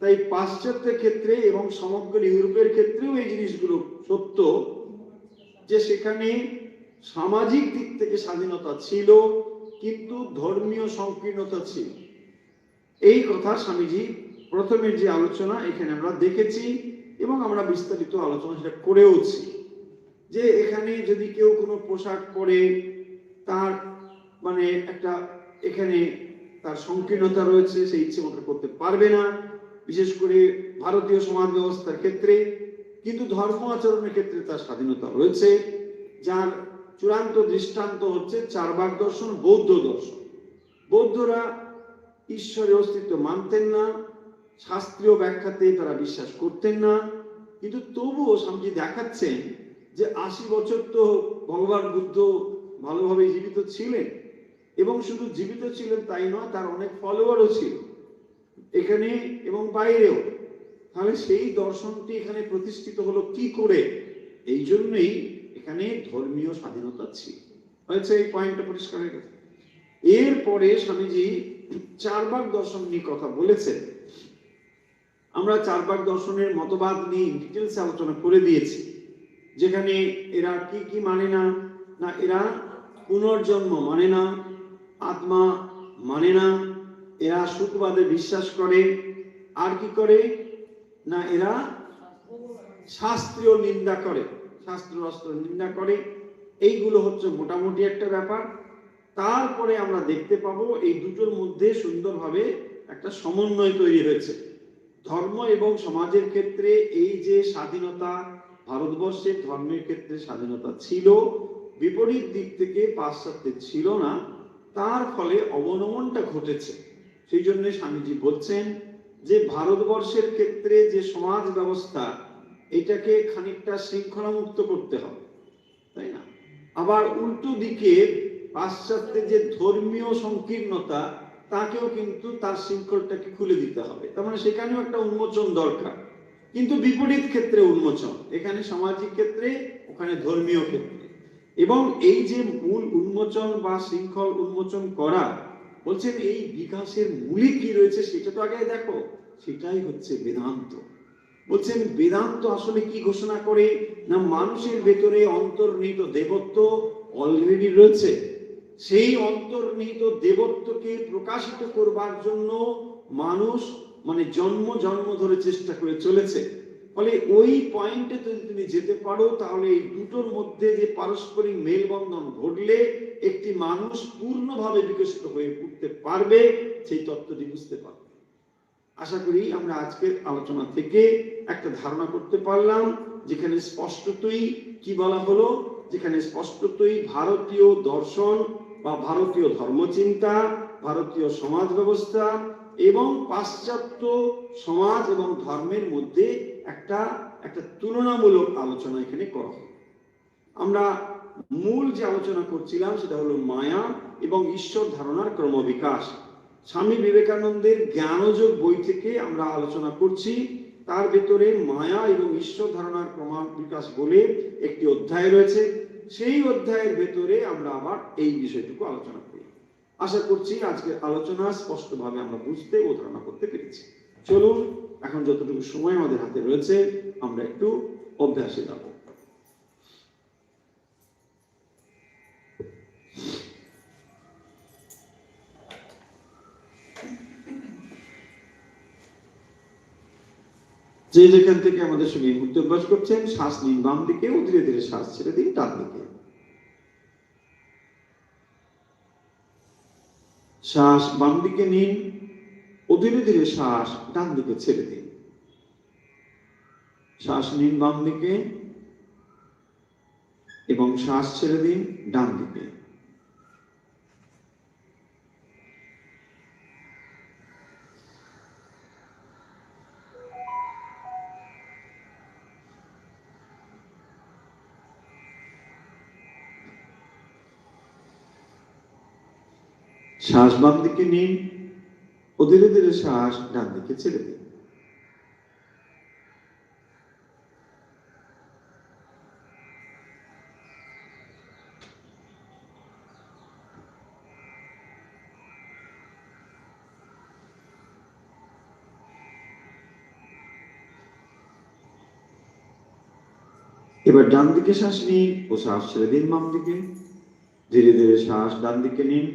তাই পাশ্চাত্যের ক্ষেত্রে এবং সমগ্র ইউরোপের ক্ষেত্রেও এই জিনিসগুলো সত্য, যে সেখানে সামাজিক দিক থেকে স্বাধীনতা ছিল, কিন্তু ধর্মীয় সংকীর্ণতা ছিল। এই কথা স্বামীজি প্রথমের যে আলোচনা এখানে আমরা দেখেছি এবং আমরা বিস্তারিত আলোচনা সেটা করেওছি, যে এখানে যদি কেউ কোনো পোশাক পরে তার মানে একটা এখানে তার সংকীর্ণতা রয়েছে, সে ইচ্ছে মতো করতে পারবে না, বিশেষ করে ভারতীয় সমাজ ব্যবস্থার ক্ষেত্রে। কিন্তু ধর্ম আচরণের ক্ষেত্রে তার স্বাধীনতা রয়েছে, যার চূড়ান্ত দৃষ্টান্ত হচ্ছে চারবাক দর্শন, বৌদ্ধ দর্শন। বৌদ্ধরা ঈশ্বরের অস্তিত্ব মানতেন না, শাস্ত্রীয় ব্যাখ্যাতে তারা বিশ্বাস করতেন না, কিন্তু তবুও স্বামীজি দেখাচ্ছেন যে 80 বছর তো ভগবান বুদ্ধ ভালোভাবে জীবিত ছিলেন, এবং শুধু জীবিত ছিলেন তাই নয়, তার অনেক ফলোয়ারও ছিল এখানে এবং বাইরেও। তাহলে সেই দর্শনটি এখানে প্রতিষ্ঠিত হলো কি করে? এই জন্যই এখানে ধর্মীয় স্বাধীনতা ছিল। হয়েছে, এই পয়েন্টটা পরিষ্কার হয়ে গেছে। এরপরে স্বামীজি চারবাক দর্শন নিয়ে কথা বলেছেন। আমরা চারবাক দর্শনের মতবাদ নিয়ে ডিটেলস আলোচনা করে দিয়েছি, যেখানে এরা কি কি মানে না, না এরা পুনর্জন্ম মানে না, আত্মা মানে না, এরা সুখবাদে বিশ্বাস করে, আর কি করে না এরা শাস্ত্রীয় নিন্দা করে, শাস্ত্র নিন্দা করে। এইগুলো হচ্ছে মোটামুটি একটা ব্যাপার। তারপরে আমরা দেখতে পাবো এই দুটোর মধ্যে সুন্দরভাবে একটা সমন্বয় তৈরি হয়েছে। ধর্ম এবং সমাজের ক্ষেত্রে এই যে স্বাধীনতা, ভারতবর্ষের ধর্মের ক্ষেত্রে স্বাধীনতা ছিল, বিপরীত দিক থেকে পাশ্চাত্যের ছিল না, তার ফলে অবনমনটা ঘটেছে। সেই জন্য স্বামীজি বলছেন যে ভারতবর্ষের ক্ষেত্রে যে সমাজ ব্যবস্থা, এটাকে খানিকটা শৃঙ্খলা মুক্ত করতে হবে, তাই না? আবার উল্টো দিকে পাশ্চাত্যের যে ধর্মীয় সংকীর্ণতা, তাকেও কিন্তু তার শৃঙ্খলটাকে খুলে দিতে হবে। তার মানে সেখানেও একটা উন্মোচন দরকার, কিন্তু বিপরীত ক্ষেত্রে উন্মোচন, এখানে সামাজিক ক্ষেত্রে, ওখানে ধর্মীয় ক্ষেত্রে। এবং এই যে মূল উন্মোচন বা শৃঙ্খল উন্মোচন করা, বলছেন এই বিকাশের মূলে কি রয়েছে সেটা তো আগে দেখো, সেটাই হচ্ছে বেদান্ত। বলছেন বেদান্ত আসলে কি ঘোষণা করে না, মানুষের ভেতরে অন্তর্নিহিত দেবত্ব অলরেডি রয়েছে, সেই অন্তর্নিহিত দেবত্বকে প্রকাশিত করবার জন্য মানুষ মানে জন্ম জন্ম ধরে চেষ্টা করে চলেছে। ফলে ওই পয়েন্টে যদি তুমি যেতে পারো, তাহলে এই দুটোর মধ্যে যে পারস্পরিক মেলবন্ধন ঘটলে একটি মানুষ পূর্ণভাবে বিকশিত হয়ে উঠতে পারবে, সেই তত্ত্বটি বুঝতে পারবে। আশা করি আমরা আজকের আলোচনা থেকে একটা ধারণা করতে পারলাম, যেখানে স্পষ্টতই কি বলা হলো, যেখানে স্পষ্টতই ভারতীয় দর্শন বা ভারতীয় ধর্মচিন্তা, ভারতীয় সমাজ ব্যবস্থা এবং পাশ্চাত্য সমাজ এবং ধর্মের মধ্যে একটা তুলনামূলক আলোচনা এখানে করা হলো। আমরা মূল যে আলোচনা করছিলাম সেটা হলো মায়া এবং ঈশ্বর ধারণার ক্রমবিকাশ। স্বামী বিবেকানন্দের জ্ঞানযোগ বই থেকে আমরা আলোচনা করছি। তার ভেতরে মায়া এবং ঈশ্বর ধারণার ক্রমবিকাশ বলে একটি অধ্যায় রয়েছে। সেই অধ্যায়ের ভেতরে আমরা আবার এই বিষয়টুকু আলোচনা করি। আশা করছি আজকের আলোচনা স্পষ্টভাবে আমরা বুঝতে ও ধারণা করতে পেরেছি। চলুন এখন যতটুকু সময় আমাদের হাতে রয়েছে আমরা একটু অভ্যাসে যাব। যে যেখান থেকে আমাদের সঙ্গে এই মুহূর্তে অভ্যাস করছেন, শ্বাস নিন বাম দিকে ও ধীরে ধীরে শ্বাস ছেড়ে দিন ডান দিকে। শ্বাস বাম দিকে নিন ও ধীরে ধীরে শ্বাস ডান দিকে ছেড়ে দিন। শ্বাস নিন বাম দিকে এবং শ্বাস ছেড়ে দিন ডান দিকে। শ্বাস বাম দিকে নিন ও ধীরে ধীরে শ্বাস ডান দিকে ছেড়ে দিন। এবার ডান দিকে শ্বাস নিন ও শ্বাস ছেড়ে দিন বাম দিকে। ধীরে ধীরে শ্বাস ডান দিকে নিন,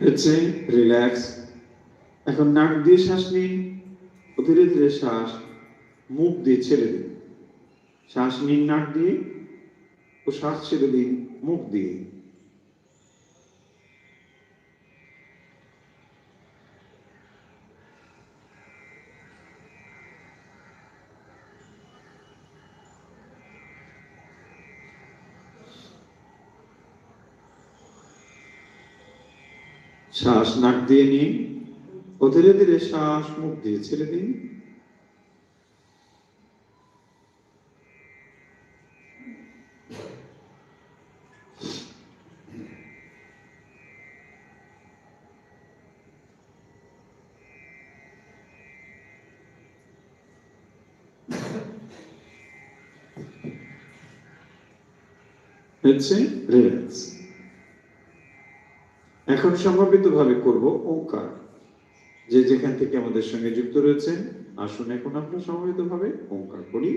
হচ্ছে রিল্যাক্স। এখন নাক দিয়ে শ্বাস নিন ও ধীরে ধীরে শ্বাস মুখ দিয়ে ছেড়ে দিন। শ্বাস নিন নাক দিয়ে ও শ্বাস ছেড়ে দিন মুখ দিয়ে। শ্বাস নাক দিয়ে নিন ও ধীরে ধীরে শ্বাস মুখ দিয়ে ছেড়ে দিন। হচ্ছে রিল্যাক্স। এখন সম্ভাবিত ভাবে করব ওঙ্কার। যে যেখান থেকে আমাদের সঙ্গে যুক্ত রয়েছেন আসুন এখন আমরা সম্ভাবিত ভাবে ওঙ্কার করি।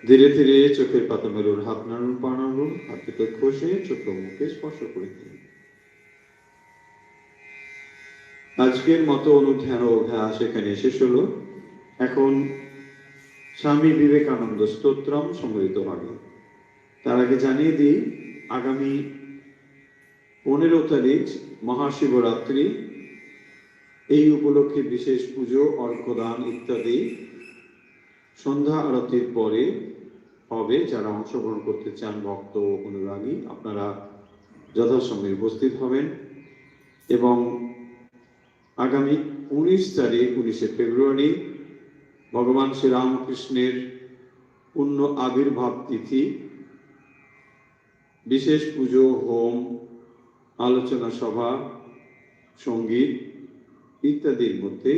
ধীরে ধীরে চোখের পাতা মেরুর হাত নাড়ুন, পা নাড়ুন, হাত দুটো ঘষে চোখ মুখে স্পর্শ করে দিন। আজকের মতো অনুধ্যান ও অভ্যাস এখানে শেষ হলো। এখন স্বামী বিবেকানন্দ স্তোত্রম সম্মিলিত হবে। তার আগে জানিয়ে দিই, আগামী 15 তারিখ মহাশিবরাত্রি, এই উপলক্ষে বিশেষ পুজো, অর্ঘ্যদান ইত্যাদি সন্ধ্যা আরতির পরে হবে। যারা অংশগ্রহণ করতে চান ভক্ত অনুরাগী, আপনারা যথাসময়ে উপস্থিত হবেন। এবং আগামী 19 ফেব্রুয়ারি ভগবান শ্রীরামকৃষ্ণের পূর্ণ আবির্ভাব তিথি, বিশেষ পুজো, হোম, আলোচনা সভা, সঙ্গীত ইত্যাদির মধ্যে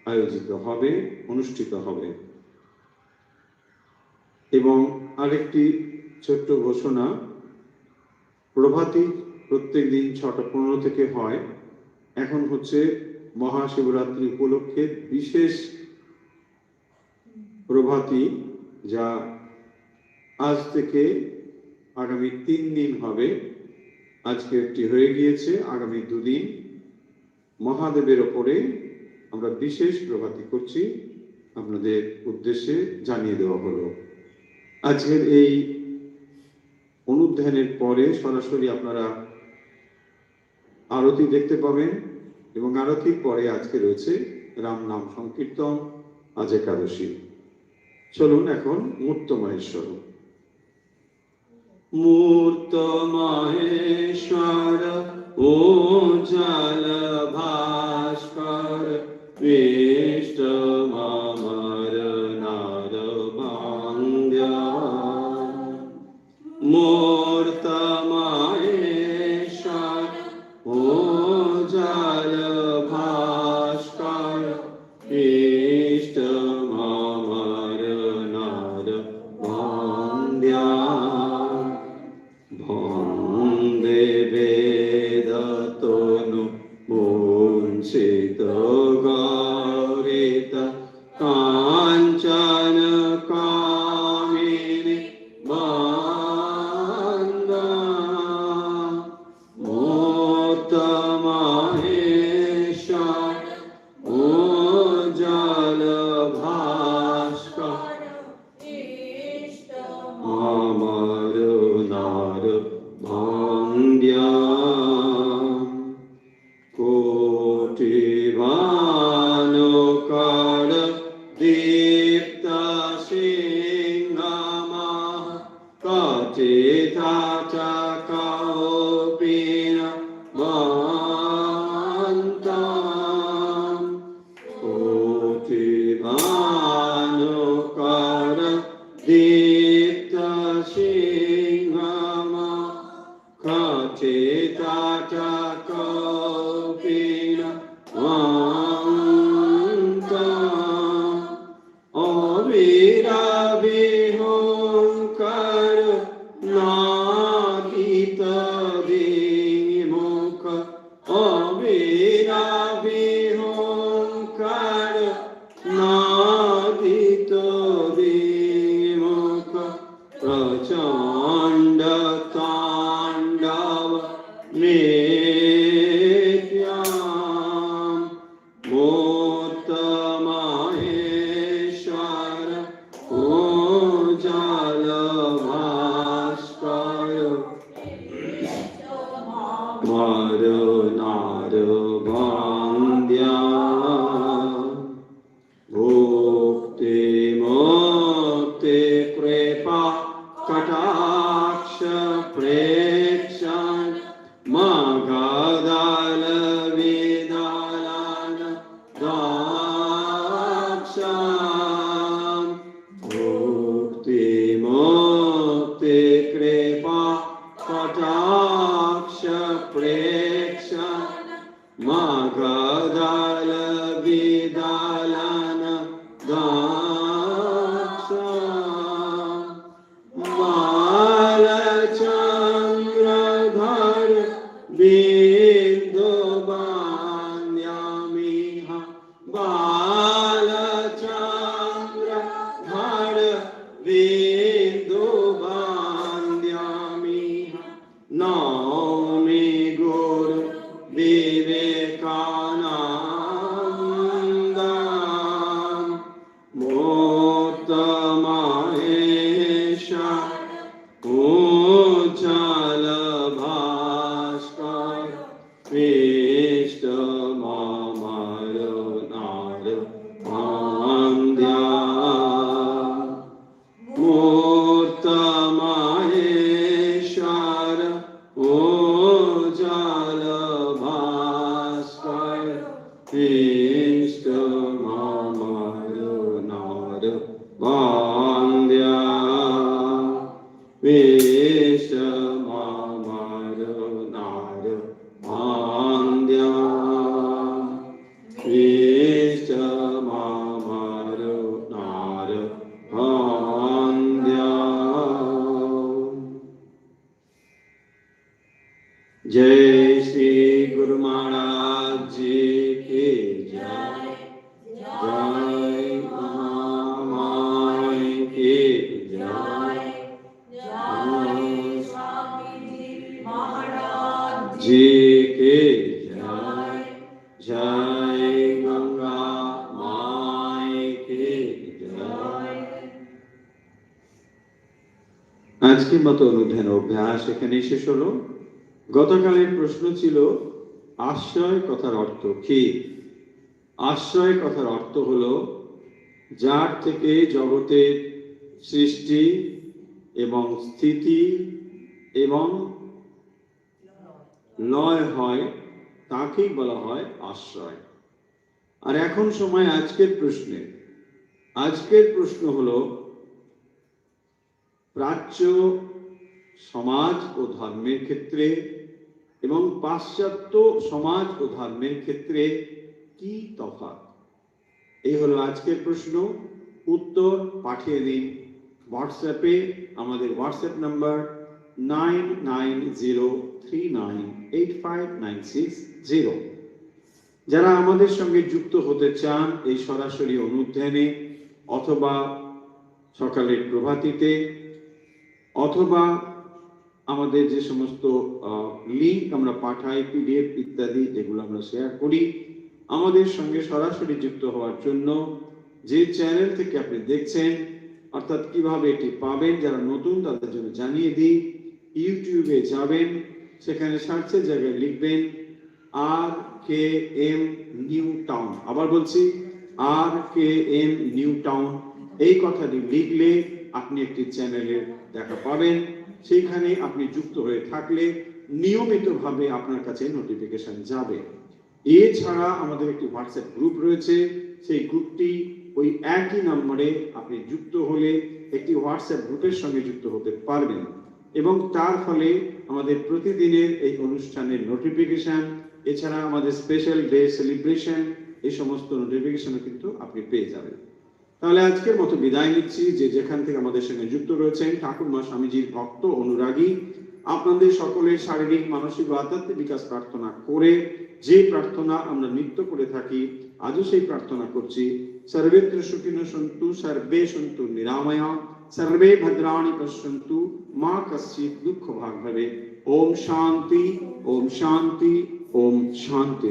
আয়োজিত হবে, অনুষ্ঠিত হবে। এবং আরেকটি ছোট্ট ঘোষণা, প্রভাতী প্রত্যেক দিন 6:15 থেকে হয়। এখন হচ্ছে মহাশিবরাত্রি উপলক্ষে বিশেষ প্রভাতী, যা আজ থেকে আগামী 3 দিন হবে। আজকে একটি হয়ে গিয়েছে, আগামী 2 দিন মহাদেবের ওপরে আমরা বিশেষ প্রভাতী করছি, আপনাদের উদ্দেশ্যে জানিয়ে দেওয়া হলো। আজকের এই অনুধ্যানের পরে সরাসরি আপনারা আরতি দেখতে পাবেন, এবং আরতির পরে আজকে রয়েছে রাম নাম সংকীর্তন, আজ একাদশী। চলুন এখন মূর্ত মহেশ্বর। মূর্ত মহেশ্বর ও জল ভাস্কর বিষ্ট মামর নার ভাঙ্গ্য। মূর্ত মহেশ্বর ও জল ভাস্কর বিষ্ট মামর নার ভাঙ্গ্য। বন্দে বেদ তনু মুঞ্চিত গৌরিত কাঞ্চন কামিনী বন্দা। মূর্ত মহেশ্বর ও জল ভাস্কর আমার নার ভাঙ্গ্য। কোটি ভানুকর দীপ্ত সিংহমহ কচিত কৌপিন বন্তম। কোটি ভানুকর দীপ্ত সিংহমহ কচিত কৌপিন বন্তম। অবিরাবিহংকার নাহিত বিমুখ। অবিরাবিহংকার নাহিত বিমুখ। প্রচণ্ড তাণ্ডব নৃত্যম। মূর্ত মহেশ্বর ও জল ভাস্কর মার নার ভাঙ্গ্য। ভক্তি মুক্তি কৃপা কটাক্ষ প্রেক্ষণ মগদল বিদলন দাক্ষাম। ভক্তি মুক্তি কৃপা কটাক্ষ প্রেক্ষণ মগদল বিদলন দাক্ষাম। বালচন্দ্রধর বিন্দু বান্যামিহ। বালচন্দ্রধর বিন্দু বান্যামিহ। নৌমি গুরু বিবেকানন্দম। মূর্ত মহেশ্বর ও জল ভাস্কর বিষ্ট মামর নার ভাঙ্গ্য। মূর্ত মহেশ্বর ও জল ভাস্কর বিষ্ট মামর নার ভাঙ্গ্য। বিষ্ট মামর নার ভাঙ্গ্য। বিষ্ট মামর নার ভাঙ্গ্য। जय श्री गुरु महाराज जी की जय। जय महामाई की जय। जी के जय, जय गंगा माई के जय। আজকের মতো অনুধ্যান অভ্যাস এখানেই শেষ হলো। গতকালের প্রশ্ন ছিল আশ্রয় কথার অর্থ কি? আশ্রয় কথার অর্থ হলো যার থেকে জগতের সৃষ্টি এবং স্থিতি এবং লয় হয় তাকেই বলা হয় আশ্রয়। আর এখন সময় আজকের প্রশ্নে। আজকের প্রশ্ন হলো প্রাচ্য সমাজ ও ধর্মের ক্ষেত্রে এবং পাশ্চাত্য সমাজ ও ধর্মের ক্ষেত্রে কি তফাৎ? এই হলো আজকের প্রশ্ন। উত্তর পাঠিয়ে দিন হোয়াটসঅ্যাপে। আমাদের হোয়াটসঅ্যাপ নাম্বার 9903985960। যারা আমাদের সঙ্গে যুক্ত হতে চান এই সরাসরি অনুধ্যানে অথবা সকালের প্রভাতীতে অথবা আমাদের যে সমস্ত লিঙ্ক আমরা পাঠাই, পিডিএফ ইত্যাদি যেগুলো আমরা শেয়ার করি, আমাদের সঙ্গে সরাসরি যুক্ত হওয়ার জন্য যে চ্যানেল থেকে আপনি দেখছেন, অর্থাৎ কিভাবে এটি পাবেন, যারা নতুন তাদের জন্য জানিয়ে দিই। ইউটিউবে যাবেন, সেখানে সার্চের জায়গায় লিখবেন RKM নিউ টাউন। আবার বলছি RKM নিউ টাউন। এই কথাটি লিখলে আপনি একটি চ্যানেলের দেখা পাবেন। সেইখানে আপনি যুক্ত হয়ে থাকলে নিয়মিতভাবে আপনার কাছে নোটিফিকেশন যাবে। এছাড়া আমাদের একটি হোয়াটসঅ্যাপ গ্রুপ রয়েছে। সেই গ্রুপটি ওই একই নম্বরে আপনি যুক্ত হলে একটি হোয়াটসঅ্যাপ গ্রুপের সঙ্গে যুক্ত হতে পারবেন এবং তার ফলে আমাদের প্রতিদিনের এই অনুষ্ঠানের নোটিফিকেশন, এছাড়া আমাদের স্পেশাল ডে সেলিব্রেশন, এই সমস্ত নোটিফিকেশনও কিন্তু আপনি পেয়ে যাবেন। তাহলে আজকের মতো বিদায় নিচ্ছি। যে যেখান থেকে আমাদের সঙ্গে যুক্ত রয়েছেন ঠাকুরমা স্বামীজির ভক্ত অনুরাগী, আপনাদের সকলের শারীরিক, মানসিক ও আধ্যাত্মিক বিকাশ প্রার্থনা করে যে প্রার্থনা আমরা নিত্য করে থাকি, আজও সেই প্রার্থনা করছি। সর্বেত্র সুখিনো সন্তু, সর্বে সন্তু নিরাময়া, সর্বে ভদ্রাণি পশ্যন্তু, মা কশ্চিৎ দুঃখ ভাগ ভবে। ওম শান্তি, ওম শান্তি, ওম শান্তি।